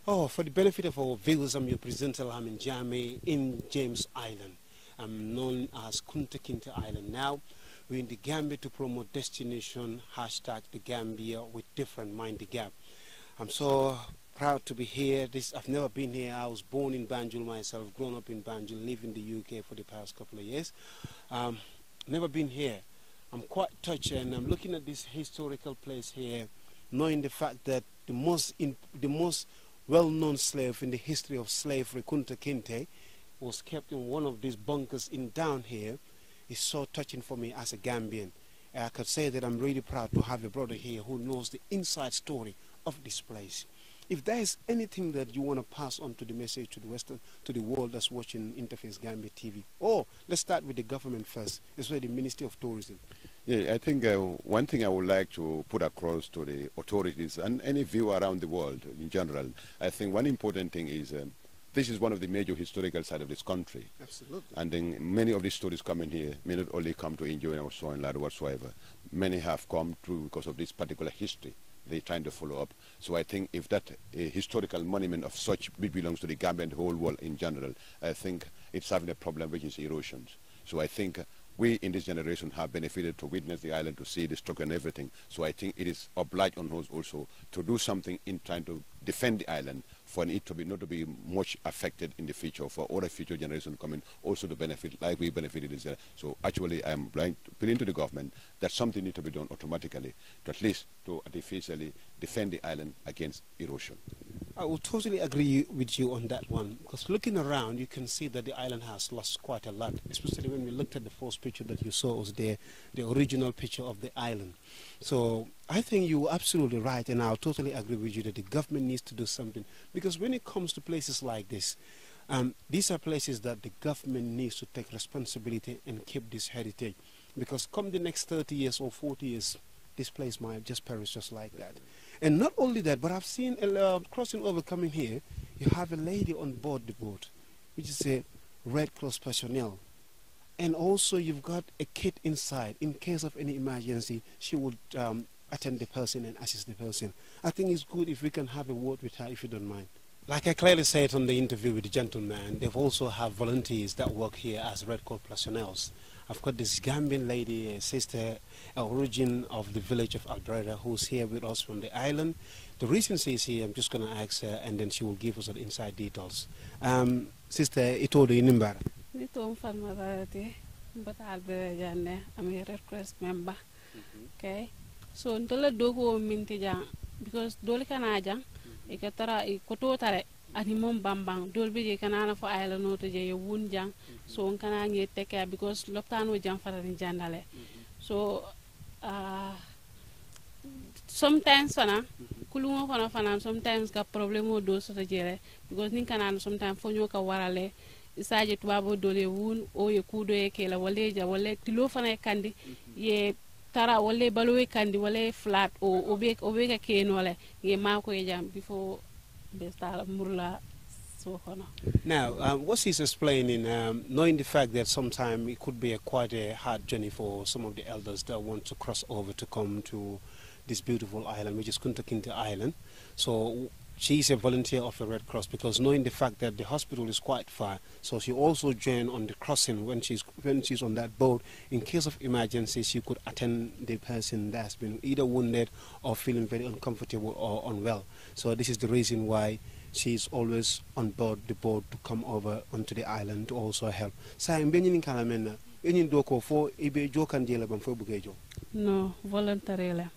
S4: Oh, for the benefit of our viewers, I'm your presenter Lamin Jammeh in James Island. I'm known as Kunta Kinte Island. Now, we're in the Gambia to promote destination hashtag the Gambia with different Mind the Gap. I'm so proud to be here. I've never been here. I was born in Banjul myself, grown up in Banjul, live in the UK for the past couple of years. Never been here. I'm quite touched, and I'm looking at this historical place here, knowing the fact that the most well-known slave in the history of slavery, Kunta Kinte, was kept in one of these bunkers in down here, is so touching for me as a Gambian. I could say that I'm really proud to have a brother here who knows the inside story of this place. If there is anything that you want to pass on to the message to the world that's watching Interface Gambia TV, let's start with the government first, especially the Ministry of Tourism.
S5: Yeah, I think one thing I would like to put across to the authorities and any viewer around the world in general, I think one important thing is this is one of the major historical sites of this country.
S4: Absolutely. And
S5: then many of these stories coming here may not only come to enjoy our soil and whatsoever. Many have come through because of this particular history they're trying to follow up. So I think if that historical monument of such belongs to the Gambia and the whole world in general, I think it's having a problem which is erosions. So I think we in this generation have benefited to witness the island, to see the structure and everything. So I think it is obliged on us also to do something in trying to defend the island for it to be not to be much affected in the future, for other future generations coming also to benefit like we benefited this year. So actually I am blind to appeal to the government that something needs to be done automatically to at least to artificially defend the island against erosion.
S4: I will totally agree with you on that one, because looking around you can see that the island has lost quite a lot, especially when we looked at the first picture that you saw was there, the original picture of the island. So I think you're absolutely right, and I'll totally agree with you that the government needs to do something, because when it comes to places like this, these are places that the government needs to take responsibility and keep this heritage, because come the next 30 years or 40 years, this place might just perish just like that. And not only that, but I've seen crossing over coming here, you have a lady on board the boat, which is a Red Cross personnel. And also you've got a kit inside. In case of any emergency, she would attend the person and assist the person. I think it's good if we can have a word with her, if you don't mind. Like I clearly said on the interview with the gentleman, they've also have volunteers that work here as Red Cross personnel. I've got this Gambian lady, a sister, origin of the village of Alberta, who's here with us from the island. The reason she's here, I'm just going to ask her, and then she will give us the inside details. Sister, ito do inimbar.
S11: Ito farmarate, but Alberta I'm a Red Cross member. Okay, so ntola dogo minti jang because dole kanaja, ikatara ikoto tare. Ani mom bambang dolbe je kanana fo ayla noto je wun jang so on kana ngi teke because loptano jang farani jandale so sometimes fana kulungo kono fana sometimes ka problemo do so jere because nin kanana sometimes fo nyoka warale isaje tubabo dole wun o ye kudo ye kela waleja wale tilo fana kandi ye tara wale balo e kandi wale flat o obe ka kenole ye mako ye jam before.
S4: Now, what he's explaining, knowing the fact that sometimes it could be quite a hard journey for some of the elders that want to cross over to come to this beautiful island, which is Kunta Kinte Island. So she's a volunteer of the Red Cross, because knowing the fact that the hospital is quite far, so she also joined on the crossing when she's on that boat. In case of emergency, she could attend the person that's been either wounded or feeling very uncomfortable or unwell. So this is the reason why she's always on board the boat to come over onto the island to also help.
S11: No, voluntarily.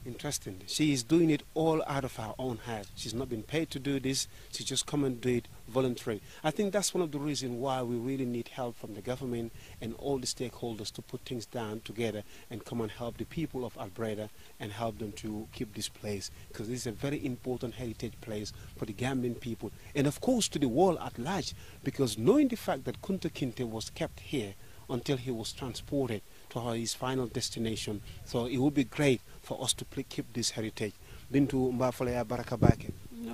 S4: Interesting. She is doing it all out of her own heart. She's not been paid to do this. She just come and do it voluntarily. I think that's one of the reasons why we really need help from the government and all the stakeholders to put things down together and come and help the people of Alberta and help them to keep this place, because this is a very important heritage place for the Gambian people and of course to the world at large, because knowing the fact that Kunta Kinte was kept here until he was transported to his final destination. So it would be great for us to keep this heritage. Bintu mbafale ya baraka bake.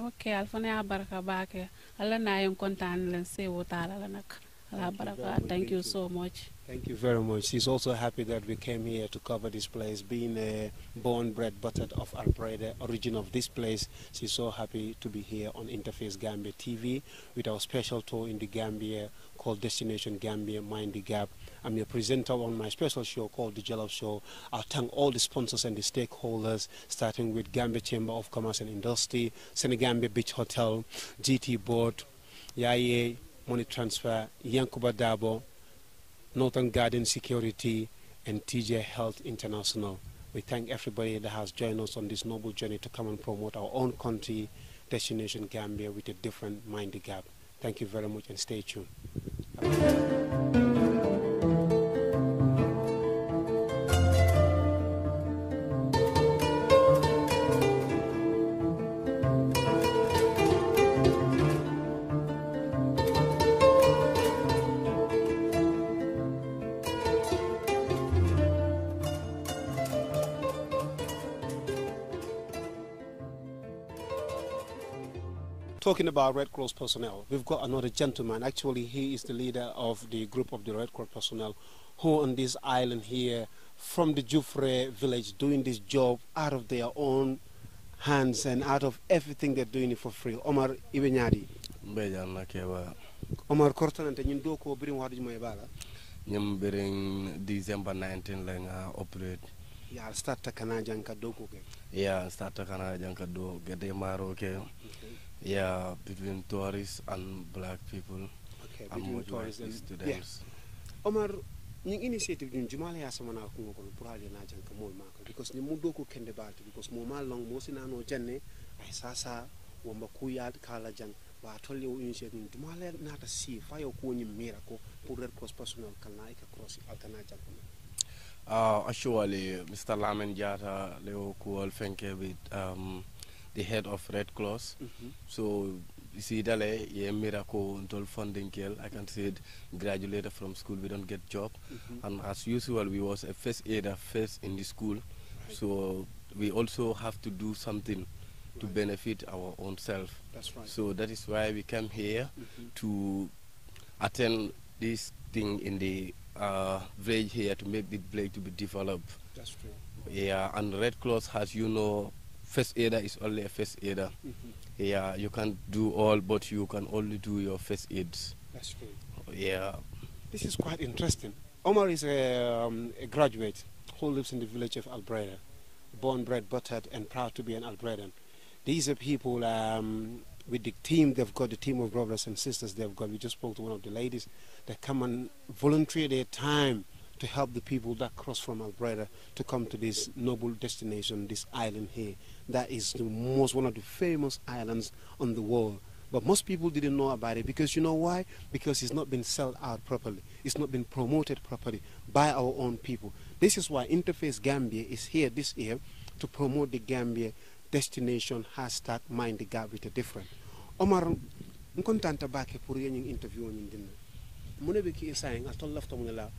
S11: Okay, alfane ya baraka bake. Allah na yung kontan len se wotala lanak. Allah baraka. Thank you so much.
S4: Thank you very much. She's also happy that we came here to cover this place. Being a born, bred, buttered of Alberta, origin of this place, she's so happy to be here on Interface Gambia TV with our special tour in the Gambia called Destination Gambia, Mind the Gap. I'm your presenter on my special show called The Jollof Show. I'll thank all the sponsors and the stakeholders, starting with Gambia Chamber of Commerce and Industry, Senegambia Beach Hotel, GT Board, Yaye Money Transfer, Yankuba Dabo, Northern Garden Security, and TJ Health International. We thank everybody that has joined us on this noble journey to come and promote our own country, Destination Gambia, with a different Mind the Gap. Thank you very much and stay tuned. talking about Red Cross personnel, we've got another gentleman. Actually, he is the leader of the group of the Red Cross personnel who on this island here from the Jufre village doing this job out of their own hands and out of everything they're doing it for free. Omar Ibenyadi. Omar Kortanante ñun do ko birim wadu moy bala.
S12: Ñam biring December 19 la nga operate.
S4: Ya start kana janka do ko ke.
S12: Yeah, start kana janka do gede maro ke. Yeah, between tourists and black people.
S4: Okay,
S12: between
S4: tourists and
S12: students.
S4: Yeah. Omar, ñing initiative ñun jumala ya sama na ko ngol pour aller na janka mol mako because ñi mu do ko kende balti because mo ma long mo sinano janne ay sasa wamba kuyat kala jang ba tolle o initiative jumala nata si fa yo ko ñi mira ko pour Red Cross personnel kana ka cross altana janka.
S12: Actually, Mr. Lamin Jata Leo Kual Fenke with the head of Red Cross. So, you see, Dale, yeah, miracle until funding kill. I can say it, graduated from school, we don't get job. And as usual, we was a first aider first in the school. So, we also have to do something to benefit our own self.
S4: That's right.
S12: So, that is why we came here to attend this thing in the village here to make the village to be developed.
S4: That's true.
S12: Yeah, and Red Cross has, you know, first aider is only a first aider. Yeah, you can't do all, but you can only do your first aids.
S4: That's true.
S12: Yeah.
S4: This is quite interesting. Omar is a graduate who lives in the village of Albreda, born, bred, buttered, and proud to be an Albredan. These are people with the team, they've got the team of brothers and sisters they've got. We just spoke to one of the ladies that come and volunteer their time to help the people that cross from Albreda to come to this noble destination, this island here. That is one of the famous islands on the world. But most people didn't know about it because you know why? Because it's not been sold out properly. It's not been promoted properly by our own people. This is why Interface Gambia is here this year to promote the Gambia destination hashtag Mind the Gap with a Different. Omar, nkontanta bake pour yenying interview on dinner. Mune ki saying atol lafta munela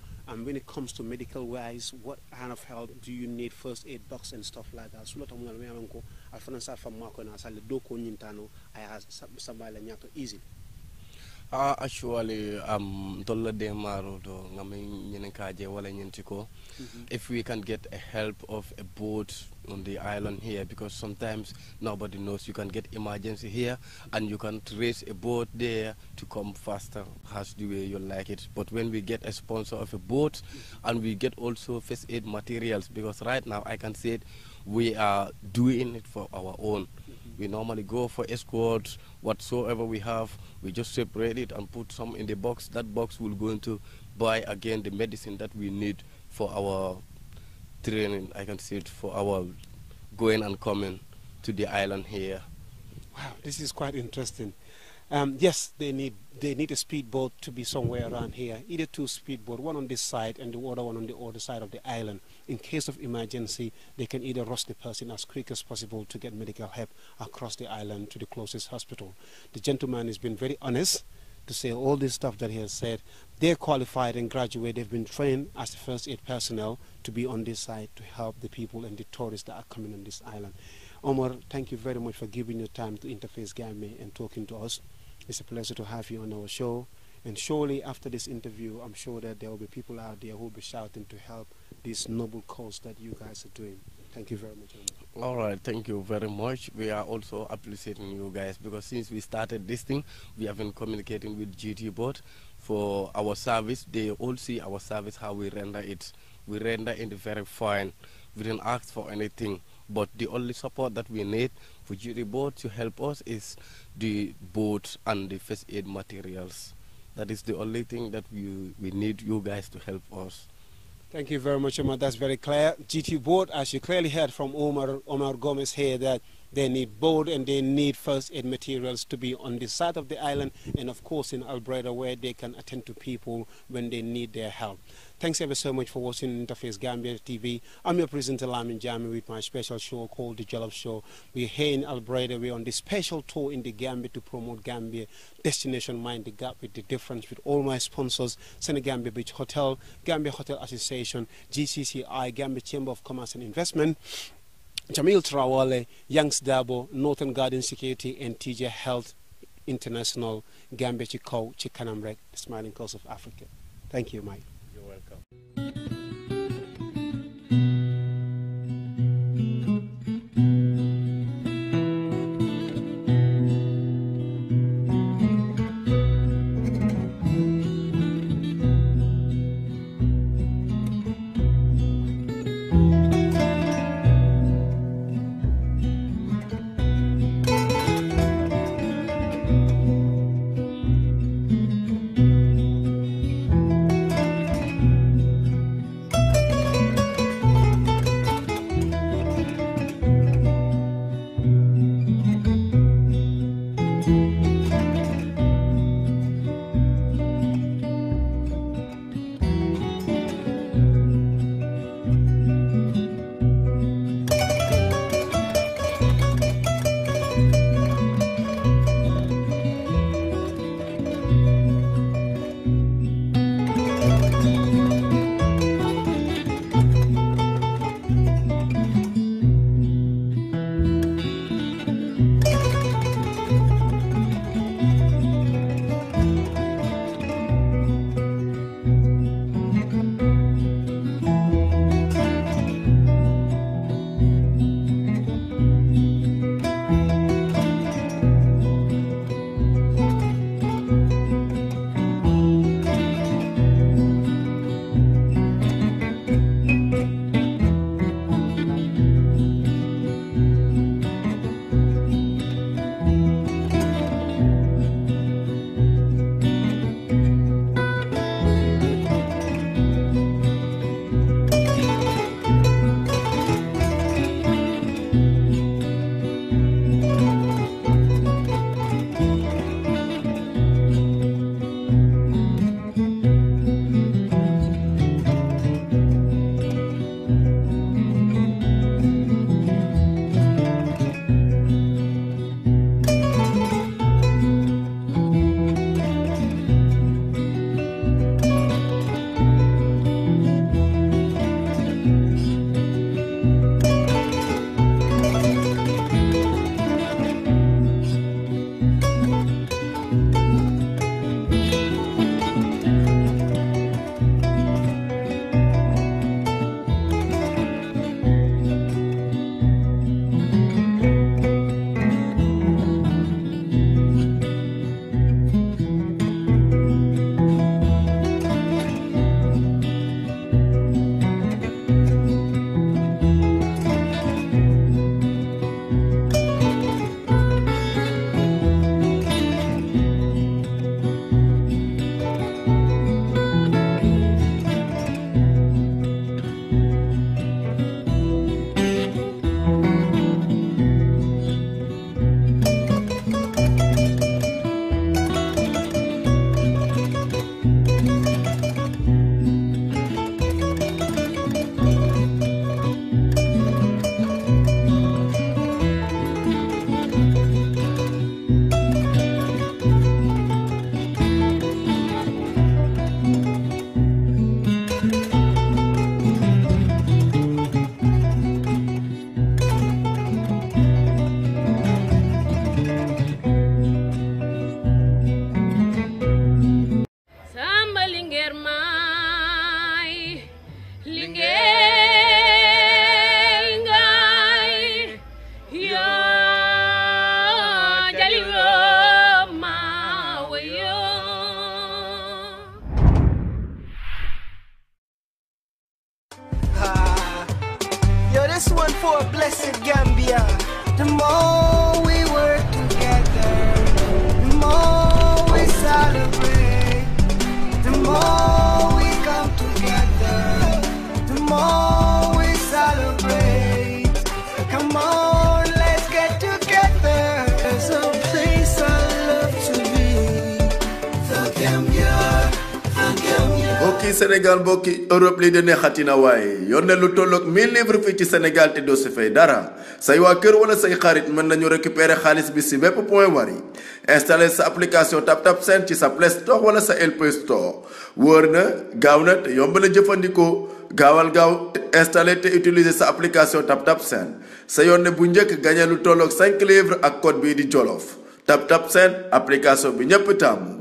S4: when it comes to medical wise, what kind of help do you need, first aid box and stuff like that? So lot of munela me ko alfana sa fam mako na sale do ko nyintano ay sabala nyato easy.
S12: Actually, tolla de maro do ngami nyenen kaje wala nyentiko. If we can get a help of a boat on the island here, because sometimes nobody knows, you can get emergency here and you can raise a boat there to come faster as the way you like it. But when we get a sponsor of a boat and we get also first aid materials, because right now I can say it, we are doing it for our own. We normally go for escorts, whatsoever we have, we just separate it and put some in the box. That box will go into buy again the medicine that we need for our training, I can say it, for our going and coming to the island here.
S4: Wow, this is quite interesting. Yes, they need a speedboat to be somewhere around here. Either two speedboats, one on this side and the other one on the other side of the island. In case of emergency, they can either rush the person as quick as possible to get medical help across the island to the closest hospital. The gentleman has been very honest to say all this stuff that he has said. They're qualified and graduated. They've been trained as the first aid personnel to be on this side to help the people and the tourists that are coming on this island. Omar, thank you very much for giving your time to Interface Gambia and talking to us. It's a pleasure to have you on our show. And surely after this interview, I'm sure that there will be people out there who will be shouting to help this noble cause that you guys are doing. Thank you very much, Omar.
S12: All right, thank you very much. We are also appreciating you guys because since we started this thing, we have been communicating with GT Board for our service. They all see our service, how we render it. We render it very fine. We didn't ask for anything. But the only support that we need for GT Board to help us is the boat and the first aid materials. That is the only thing that we need you guys to help us.
S4: Thank you very much, Omar. That's very clear. GT Board, as you clearly heard from Omar Gomez here, that they need boat and they need first aid materials to be on the side of the island and of course in Albreda where they can attend to people when they need their help. Thanks ever so much for watching Interface Gambia TV. I'm your presenter Lamin Jami with my special show called The Jollof Show. We're here in Albreda. We're on this special tour in the Gambia to promote Gambia Destination Mind the Gap with the Difference with all my sponsors, Senegambia Beach Hotel, Gambia Hotel Association, GCCI, Gambia Chamber of Commerce and Investment, Jamil Trawale, Youngs Dabo, Northern Garden Security and TJ Health international Gambia ci kaw ci kanam rek the smiling coast of Africa. Thank you, Mike.
S5: You're welcome.
S10: This one for blessed Gambia. The more we work together, the more we celebrate. The more we come together, the more we celebrate. Come on, let's get together. There's a place I love to be. The Gambia, the Gambia.
S6: Bokki Sénégal bokki Europe li de neexatina waaye yónnee lu tolloog 1000 livres fii ci Sénégal te doo si fay dara say waa kër wala say xarit mën nañu récupérer xaalis bi si bépp point wari installer sa application TapTap Send ci sa Play Store wala sa LP Store wóor na gaaw na te yomb na jëfandikoo gaawal gaaw installer te utiliser sa application TapTap Send sa yónnee bu njëkk gagné lu tolloog 5 livres ak code bii di Jolof tap seen application bi ñëpp taamu.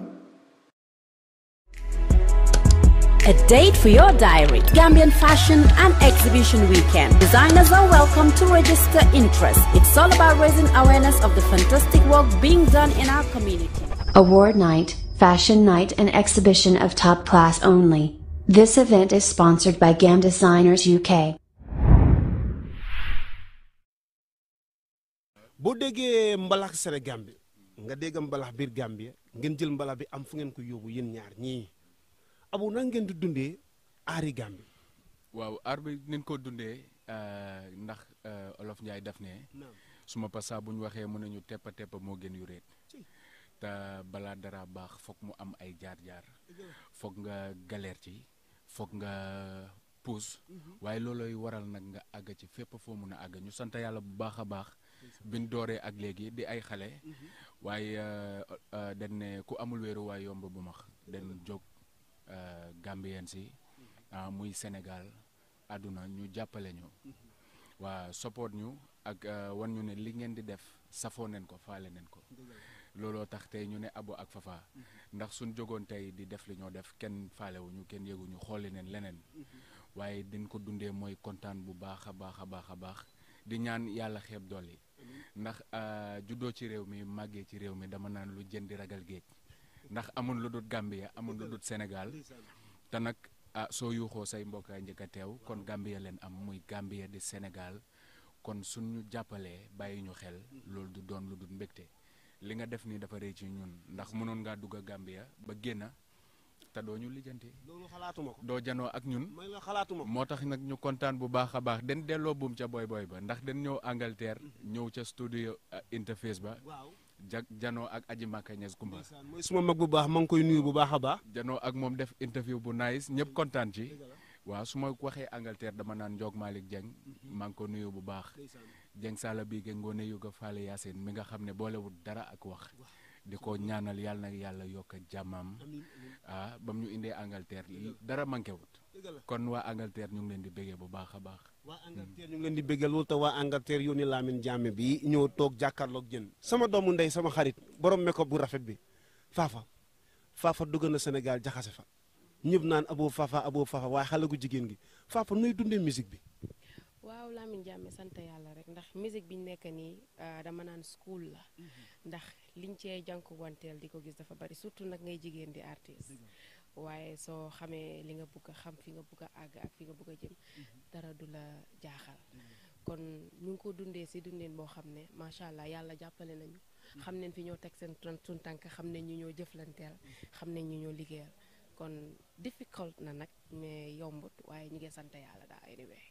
S8: A date for your diary. Gambian Fashion and Exhibition Weekend. Designers are welcome to register interest. It's all about raising awareness of the fantastic work being done in our community.
S9: Award night, fashion night and exhibition of top class only. This event is sponsored by GAM Designers UK.
S4: boo déggee mbalax Sénégal bi nga dégg mbalax biir Gambie ngeen jël mbalax bi am fu ngeen ko yóbbu yéen ñaar ñii abu na ngeen di dundee aari Gambie.
S13: waaw aar bi nañ ko dundee ndax olof Njaay daf ne suma passa bu ñu waxee mën nañu teppa teppa moo gën yu réet te balaa dara baax foog mu am ay jaar-jaar foog nga galère ci foog nga puus waaye looloy waral nag nga àgg ci fépp foo mun a àgg ñu sant yàlla bu baax a baax biñ dooree ak léegi di ay xale waaye dañ ne ku amul wéeru waaye yomb bu max dañ jóg Gambien si muy Sénégal àdduna ñu jàppale ñu waa support ñu ak wan ñu ne li ngeen di def safoo neen ko faale neen ko looloo tax tey ñu ne Abo ak Fafa ndax suñ jógoon tey di def li ñoo def kenn faalewuñu kenn yëguñu xooli neen leneen waaye diñ ko dundee mooy kontaan bu baax a baax a baax a baax di ñaan yàlla xeeb dolli ndax juddoo ci réew mi màggee ci réew mi dama naan lu jën di ragal géej ndax amul lu dul Gambia amul lu dul Sénégal te nag soo yuuxoo say mbokkaay njëkk a teew kon Gambia leen am muy Gambia di Sénégal kon suñu jàppalee bàyyi ñu xel loolu du doon lu dul mbégte li nga def nii dafa rëy ci ñun ndax mënoon ngaa dugg a Gambia ba génn te doo ñu lijjanti
S4: loolu xalaatuma ko
S13: doo janoo ak ñun
S4: may la xalaatuma ko
S13: moo tax nag ñu kontaan bu baax a baax den delloo buum ca boy boy ba ndax den ñëw Angleterre ñëw ca studio interface ba janoo ak Aji Maka Ñas Kumba
S4: mooy suma mag bu baax ma ngi koy nuyu bu baax a baax
S13: janoo ak moom def interview bu nice ñëpp kontaan ci waaw su ma waxee Angleterre dama naan Njoog Malick Dieng maa ngi ko nuyu bu baax Dieng Sala bii ge ngoone yuga Faale Yaasin mi nga xam ne boolewul dara ak wax di ko ñaanal yàlla nag yàlla yokk jàmmam ba mu ñu indee Angleterre dara manqué wut kon waa Angleterre ñu ngi leen di béggee bu baax a baax
S4: waa Angleterre ñu ngi leen di béggal loolu te waa Angleterre yónni Lamine Jammeh bi ñëw toog jàkkaarloog jën sama doomu ndey sama xarit borom make-up bu rafet bi Fafa dugg na Sénégal jaxase fa ñëpp naan Abo Fafa waaye xale gu jigéen gi Fafa nuy dundee musique bi
S14: waaw Lamine Jammeh sant yàlla rek ndax musique bi ñu nekk nii dama naan school la ndax liñ cee jànku wanteel di ko gis dafa bari surtout nag ngay jigéen di artiste waaye soo xamee li nga bëgg a xam fi nga bëgg a àgg ak fi nga bëgg a jëm dara du la jaaxal kon ñu ngi ko dundee si dundeen boo xam ne macha allah yàlla jàppale nañu xam nañ fi ñoo teg seen suñ tànk xam nañ ñu ñoo jëflanteel xam nañ ñu ñoo liggéeyal kon difficult na nag mais yombut waaye ñu ngi sant yàlla daal anyway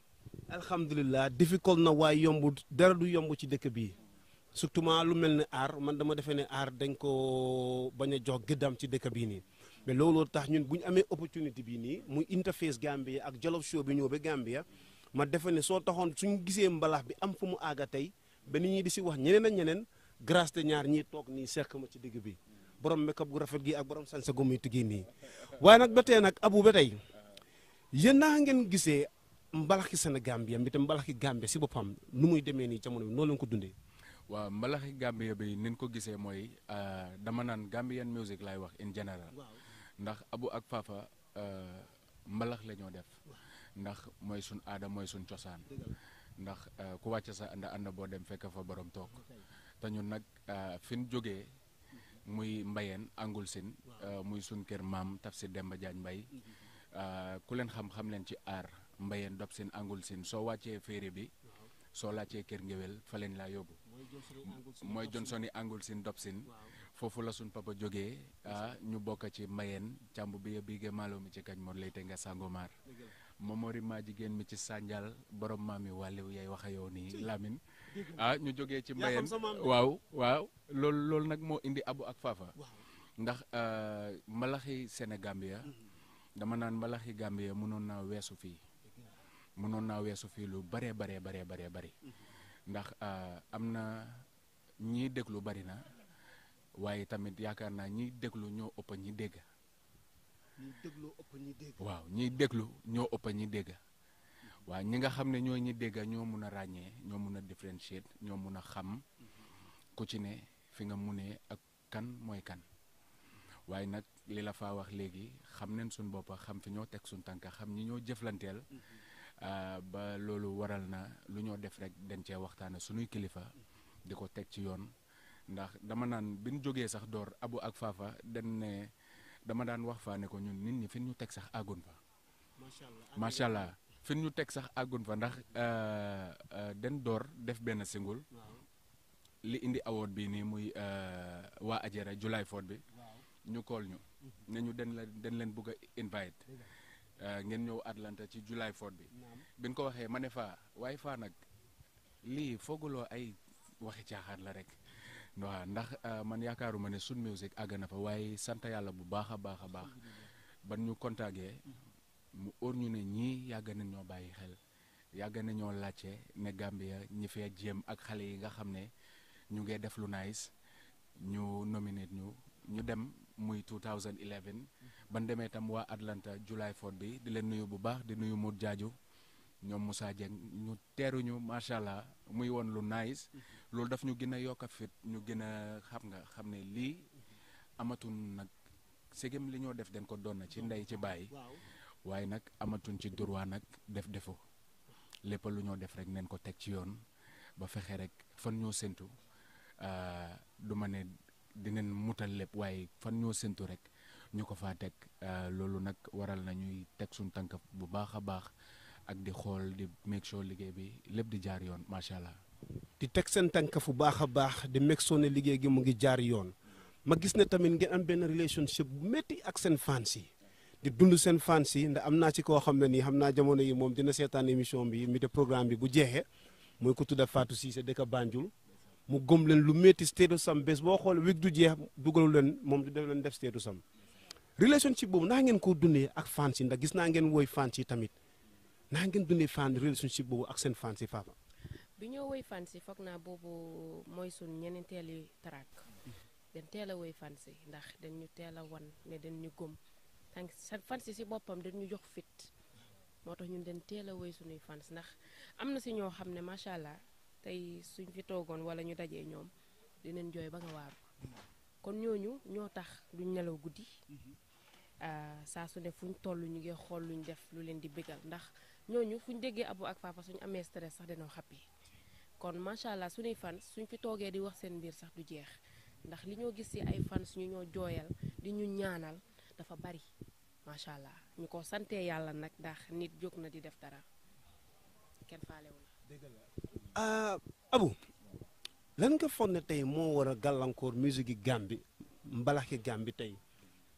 S4: alhamdulilah difficult na waaye yombut dara du yomb ci dëkk bii surtout lu mel ne aar man dama defee ne aar dañ ko bañ a jox gëddam ci dëkk bii nii mais looloo tax ñun bu ñu amee opportunité bii nii muy interface Gambia ak Jollof Show bi ñëw ba Gambia ma defe ne soo taxoon suñu gisee mbalax bi am fu mu àgga tey ba nit ñi di si wax ñeneen ak ñeneen grâce te ñaar ñii toog nii sekk ma ci digg bi borom make-up gu rafet gi ak borom sanse gu muy tigi nii waaye nag ba tey nag Abu ba tey yéen naa ngeen gisee mbalaxi Sénégambia bi te mbalaxi Gambia si boppam nu muy demee nii jamono bi noonu lañ ko dundee
S13: waaw mbalaxi Gambia bi nin ko gisee mooy dama naan Gambian music laay wax in general ndax Abo ak Fafa mbalax la ñoo def ndax mooy suñ aada mooy suñ cosaan ndax ku wàcc sa ànd boo dem fekk fa borom toog te ñun nag fi ñu jógee muy mbayeen angul sin muy suñ kër maam Tafsir Demba Jaañ Mbay ku leen xam leen ci aar mbayeen dob sin angul sin soo wàccee féeri bi soo laajtee kër ngéwél fa leen laa yóbbu mooy Johnson yi angul sin dob sin foofu la suñ papa jógee ñu bokk ci mbayeen càmb bi biige maalo mi ci kañ mor lay te nga sangomar momori maa jigéen mi ci sànjal borom maami wàlliw yay waxa yow nii Lamine ñu jógee ci mbayeen waaw loolu nag moo indi Abo ak Fafa ndax mbalaxi Sénégambia dama naan mbalaxi Gambia mënoon naa weesu fii lu bare bari ndax am na ñiy déglu bari na waaye tamit yaakaar naa ñiy déglu ñoo ëpp ñi dégg waaw ñiy déglu ñoo ëpp ñi dégg waaw ñi nga xam ne ñoo ñi dégg ñoo mun a ràññee ñoo mun a differentiate ñoo mun a xam ku ci ne fi nga munee ak kan mooy kan waaye nag li la faa wax léegi xam nañ suñ boppa xam fi ñoo teg suñ tànka xam ñi ñoo jëflanteel ba loolu waral na lu ñoo def rek dañ cee waxtaane suñuy kilifa di ko teg ci yoon ndax dama naan bi ñu jógee sax door Abu ak Fafa dañ ne dama daan wax faa ne ko ñun nit ñi fi ñu teg sax àggun fa macha allah fi ñu teg sax àggun fa ndax den door def benn single li indi award bi nii muy waa Ajara July 4 bi ñu kool ñu ne ñu den leen bëgg a invite ngeen ñëw Atlanta ci July 4 bi biñ ko waxee ma ne faa waaye faa nag lii fooguloo ay waxi caaxaan la rek waaw ndax man yaakaaruma ne sun music àgg na fa waaye sant yàlla bu baax a baax a baax ban ñu contacté mu óor ñu ne ñii yàgg nañ ñoo bàyyi xel yàgg nañ ñoo laajte ne Gambia ñi fee jéem ak xale yi nga xam ne ñu ngi def lu nice ñu nominate ñu dem muy 2011 ban demee tam waa Atlanta July 4 bi di leen nuyu bu baax di nuyu Mour Jaaju ñoom Moussa Dieng ñu teeruñu macha allah muy woon lu nice loolu daf ñu gën a yokk a fit ñu gën a xam ne lii amatuñ nag ségem li ñoo def den ko doon na ci ndey ci bàyyi waaye nag amatuñ ci droit nag def defu lépp lu ñoo def rek neen ko teg ci yoon ba fexe rek fan ñoo séntu du ma ne dinañ mutal lépp waaye fan ñoo séntu rek ñu ko faa teg loolu nag waral na ñuy teg suñ tànk bu baax a baax ak di xool di make sure liggéey bi lépp di jaar yoon macha allah.
S4: di teg seen tànk fu baax a baax di make sure ne liggéey gi mu ngi jaar yoon ma gis ne tamit ngeen am benn relationship bu métti ak seen fans yi di dund seen fans yi ndax am naa ci koo xam ne nii xam naa jamono yi moom dina seetaan émission bi mi te programme bi bu jeexee mooy ko tudda Fatou Cissé dëkk Banjul mu gëm leen lu métti status sam bés boo xoolee wig du jeex dugalu leen moom du def leen def status sam relationship boobu ndax ngeen koo dundee ak fans yi ndax gis naa ngeen woy fans yi tamit ndax ngeen dundee relationship boobu ak seen fans yi Fafa.
S14: bi ñoo woy fans yi foog naa boobu mooy sun ñeneenteeli track den teel a woy fans yi ndax dañ ñu teel a wan ne dañ ñu gëm tànk fans yi si boppam dañ ñu jox fit moo tax ñun dañ teel a woy suñuy fans ndax am na si ñoo xam ne macha allah tey suñ fi toogoon wala ñu dajee ñoom dinañ jooy ba nga waaru kon ñooñu ñoo tax duñ nelaw guddi saa su ne fuñ toll ñu ngi xool luñ def lu leen di bégal ndax ñooñu fuñ déggee Abu ak Fafa suñu amee stress sax dañoo xappi kon macha allah suñuy fans suñ fi toogee di wax seen mbir sax du jeex ndax li ñoo gis ci ay fans ñu ñoo jooyal di ñu ñaanal dafa bari macha allah ñu ko sante yàlla nag ndax nit jóg na di def dara kenn faalewu
S4: la. Abu lan nga foog ne tey moo war a gàllankoor musique yi Gambie mbalaxi Gambie tey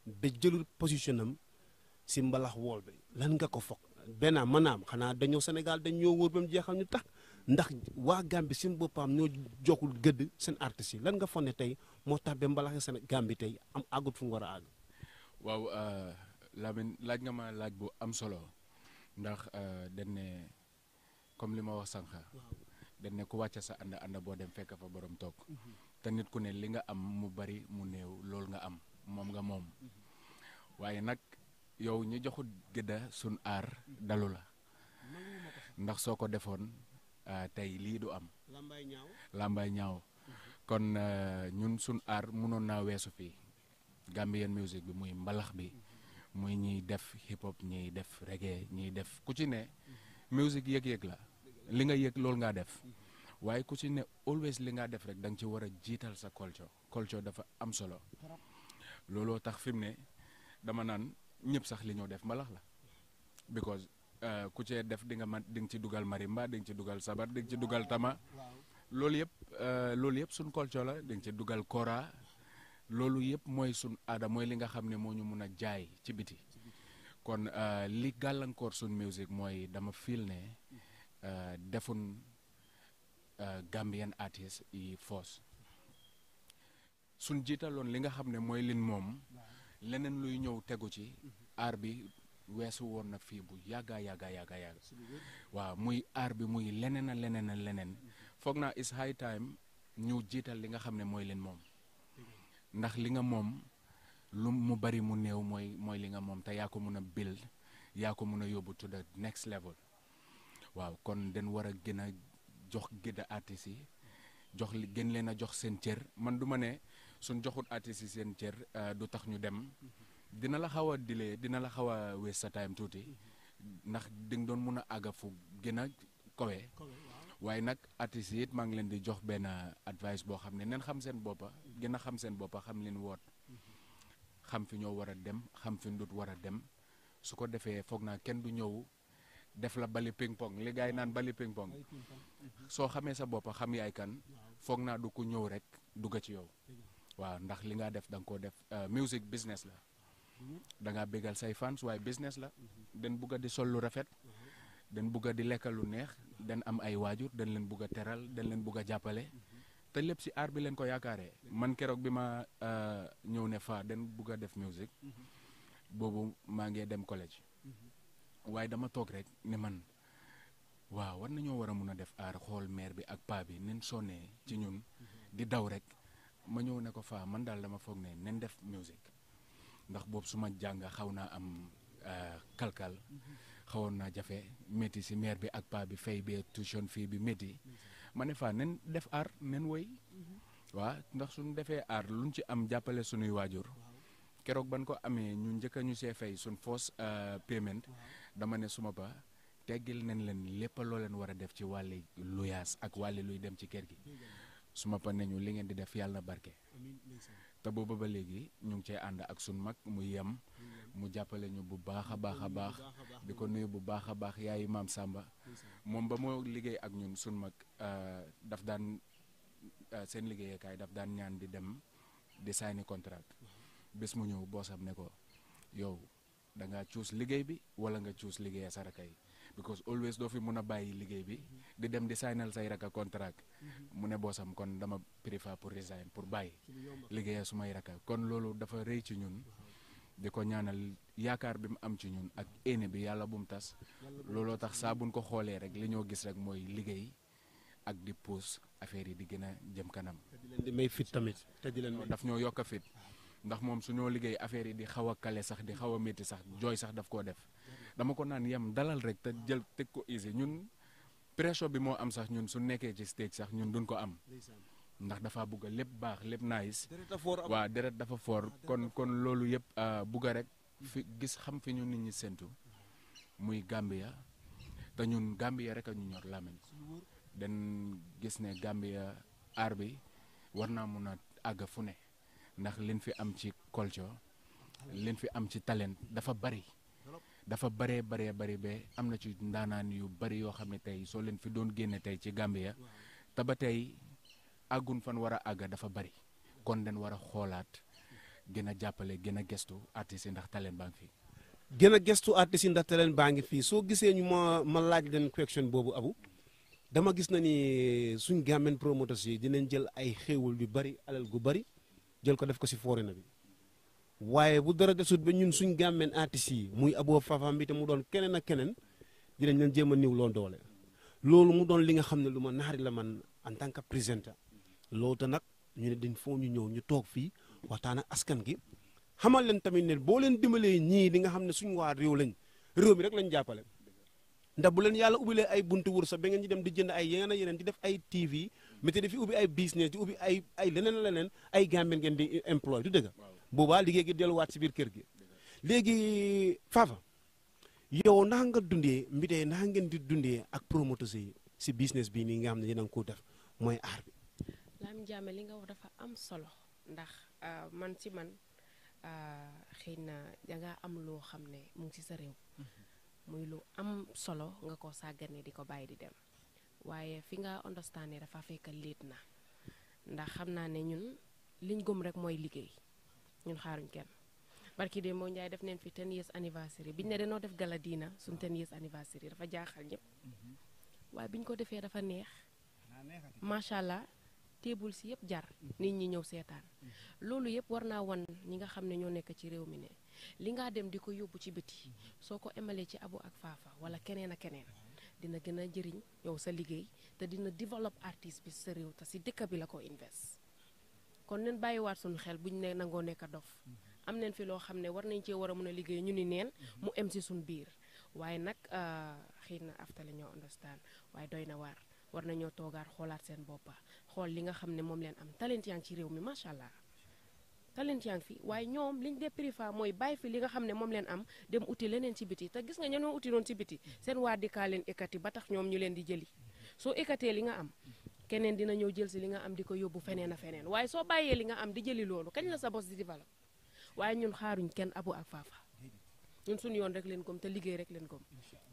S4: ba jëlul position am si mbalax wool bi lan nga ko foog benn maanaam xanaa dañoo Sénégal dañ ñoo wóor ba mu jeexal ñu tax ndax waa Gambie seen boppam ñoo joxul gëdd seen artistes yi lan nga foog ne tey moo tax ba mbalaxi Sénégal Gambie tey am àggut fu mu war a àgg.
S13: waaw Lamine laaj nga ma laaj bu am solo ndax dañ ne comme li ma wax sànq dañ ne ku wàcce sa ànd boo dem fekk fa borom toog te nit ku ne li nga am mu bari mu néew loolu nga am moom nga moom waaye nag yow ñu joxut gëdda sun aar dalu la ndax soo ko defoon tey lii du am làmbaay ñaaw kon ñun sun aar mënoon naa weesu fii Gambian music bi muy mbalax bi muy ñiy def hip hop ñiy def reggae ñiy def ku ci ne music yëg-yëg la li nga yëg loolu ngaa def waaye ku ci ne always li ngaa def rek da nga ci war a jiital sa culture dafa am solo looloo tax fi mu ne dama naan ñëpp sax li ñoo def mbalax la because ku cee def di nga ci dugal marimba di nga ci dugal sabar di nga ci dugal tama loolu yëpp suñ culture la di nga ci dugal kora loolu yëpp mooy suñ aada mooy li nga xam ne moo ñu mun a jaay ci biti kon li gàllankoor suñ musique mooy dama feel ne defun Gambian artist yi force suñ jiitaloon li nga xam ne mooy lin moom leneen luy ñëw tegu ci aar bi weesu woon na fii bu yàgga waaw muy aar bi muy leneen foog naa is high time ñu jiital li nga xam ne mooy leen moom ndax li nga moom lu mu bari mu néew mooy li nga moom te yaa ko mun a build yaa ko mun a yóbbu to the next level waaw kon den war a gën a jox gëdda artistes yi jox gën leen a jox seen cër man du ma ne suñ joxut artistes yi seen cër du tax ñu dem dina la xaw a dilee dina la xaw a waste sa time tuuti ndax di nga doon mun a àgga fu gën a kowe waaye nag artistes yi it maa ngi leen di jox benn advice boo xam ne neen xam seen boppa gën a xam seen boppa xam leen woot xam fi ñoo war a dem xam fi ndut war a dem su ko defee foog naa kenn du ñëw def la bali ping pong li gars yi naan bali ping pong soo xamee sa boppa xam yaay kan foog naa du ku ñëw rek dugga ci yow waaw ndax li nga def da nga koo def music business la da ngaa bégal say fans waaye business la den bugga di sol lu rafet den bugga di lekka lu neex den am ay waajur den leen bugg a teral den leen bugg a jàppale te lépp si aar bi leen ko yaakaaree man keroog bi ma ñëw ne fa den bugg a def music boobu maa ngi dem collège waaye dama toog rek ne man waaw war nañoo war a mun a def aar xool maire bi ak paa bi nen sonnee ci ñun di daw rek ma ñëw ne ko fa man daal dama foog ne nen def music ndax boobu su ma jàng xaw naa am kalkal xawoon naa jafe métti si maire bi ak paa bi fay bi tuition fii bi métti ma ne fa nen def aar nen woy waaw ndax suñ defee aar luñ ci am jàppale suñuy waajur keroog ban ko amee ñu njëkk a ñu see fay suñ force payment dama ne suma ba teggil nañ leen lépp loo leen war a def ci wàlli luyaas ak wàlli luy dem ci kër gi suma pa nañu li ngeen di def yàlla na barke te booba ba léegi ñu ngi cee ànd ak suñ mag mu yem mu jàppale ñu bu baax a baax a baax di ko nuyu bu baax a baax yaayu maam Samba moom ba moo liggéey ak ñun suñ mag daf daan seen liggéeyekaay daf daan ñaan di dem di sign contract bés mu ñëw boosam ne ko yow da nga choose liggéey bi wala nga choose liggéeya sa raka yi because always doo fi mun a bàyyi liggéey bi di dem di signal say raka contract mu ne boosam kon dama préfère pour resign pour bàyyi liggéeya su may raka kon loolu dafa rëy ci ñun di ko ñaanal yaakaar bi mu am ci ñun ak éene bi yàlla bu mu tas looloo tax saa buñ ko xoolee rek li ñoo gis rek mooy liggéey ak di pousse affaire yi di gën a jëm kanam.
S4: te di leen di may fit tamit te di leen
S13: daf ñoo yokk a fit ndax moom su ñoo liggéey affaire yi di xaw a kale sax di xaw a métti sax jooy sax daf koo def dama ko naan yem dalal rek te jël teg ko easy ñun pression bi moo am sax ñun su nekkee ci stage sax ñun duñ ko am ndax dafa bugg a lépp baax lépp nice waaw deret dafa foor kon loolu yëpp bugg a rek fi gis xam fi ñu nit ñi séntu muy Gambia te ñun Gambia rek a ñu ñor làmmiñ den gis ne Gambia aar bi war naa mun a àgg fu ne ndax liñ fi am ci culture liñ fi am ci talent dafa bari dafa bari ba am na ci ndaanaan yu bari yoo xam ne tey soo leen fi doon génne tey ci Gambia te ba tey àggun fan war a àgga dafa bari kon den war a xoolaat gën a jàppale gën a gestu artistes yi ndax talent baa ngi fi.
S4: gën a gestu artistes yi ndax talent baa ngi fii soo gisee ñu ma laaj leen question boobu Abu dama gis na ni suñ Gambian promoters yi dinañ jël ay xéewal yu bari alal gu bari jël ko def ko si foreigner bi waaye bu dara desut ba ñun suñ Gambian artistes yi muy Abo Fafa bi te mu doon keneen ak keneen dinañ leen jéem a niw loo doole loolu mu doon li nga xam ne lu ma naxari la man en tant que présentateur loolu te nag ñu ne dañ foo ñu ñëw ñu toog fii waxtaan ak askan gi xamal leen tamit ne boo leen dimbalee ñii li nga xam ne suñu waa réew lañ réew mi rek lañ jàppale ndax bu leen yàlla ubbilee ay buntu wur sax ba ngeen di dem di jënd ay yeneen ak yeneen di def ay TV mais te di fi ubbi ay business di ubbi ay leneen ay Gambien ngeen di employé du dëgg boobaa liggéey gi delluwaat si biir kër gi léegi Fafa yow ndax nga dundee mbitee ndax ngeen di dundee ak promoteurs yi si business bii nii nga xam ne yéen a ngi ko def mooy aar bi.
S14: Lam Jammeh li nga wax dafa am solo ndax man ci man xëy na danga am loo xam ne mu ngi ci sa réew muy lu am solo nga ko sàggane di ko bàyyi di dem waaye fi nga understand dafa fekk liit na ndax xam naa ne ñun liñ gëm rek mooy liggéey ñun xaaruñ kenn barki de moo Njaay def neen fi 10 years anniversary biñ ne dañoo def gala diina suñ 10 years anniversary dafa jaaxal ñëpp waaye biñ ko defee dafa neex macha allah teebul si yëpp jar nit ñi ñëw seetaan loolu yëpp war naa wan ñi nga xam ne ñoo nekk ci réew mi ne li nga dem di ko yóbbu ci biti soo ko emalee ci Abo ak Fafa wala keneen ak keneen dina gën a jëriñ yow sa liggéey te dina develop artiste bi sa réew te si dëkk bi la ko invest kon nen bàyyiwaat suñu xel buñ ne nangoo nekk dof am nañ fi loo xam ne war nañ cee war a mën a liggéey ñu ni neen mu em si suñu biir waaye nag xëy na afta la ñoo understand waaye doy na waar war nañoo toogaat xoolaat seen boppa xool li nga xam ne moom leen am talent yaa ngi ci réew mi macha allah talent yaa ngi fi waaye ñoom liñ dee préfère mooy bàyyi fi li nga xam ne moom leen am dem uti leneen ci biti te gis nga ñenoo uti noonu ci biti seen waa dikkaa leen ekkati ba tax ñoom ñu leen di jëli soo ekkatee li nga am keneen dina ñëw jël si li nga am di ko yóbbu feneen a feneen waaye soo bàyyee li nga am di jëli loolu kañ la sa bos di développe waaye ñun xaaruñ kenn abu ak faafa ñun suñu yoon rek leen gom te liggéey rek leen gom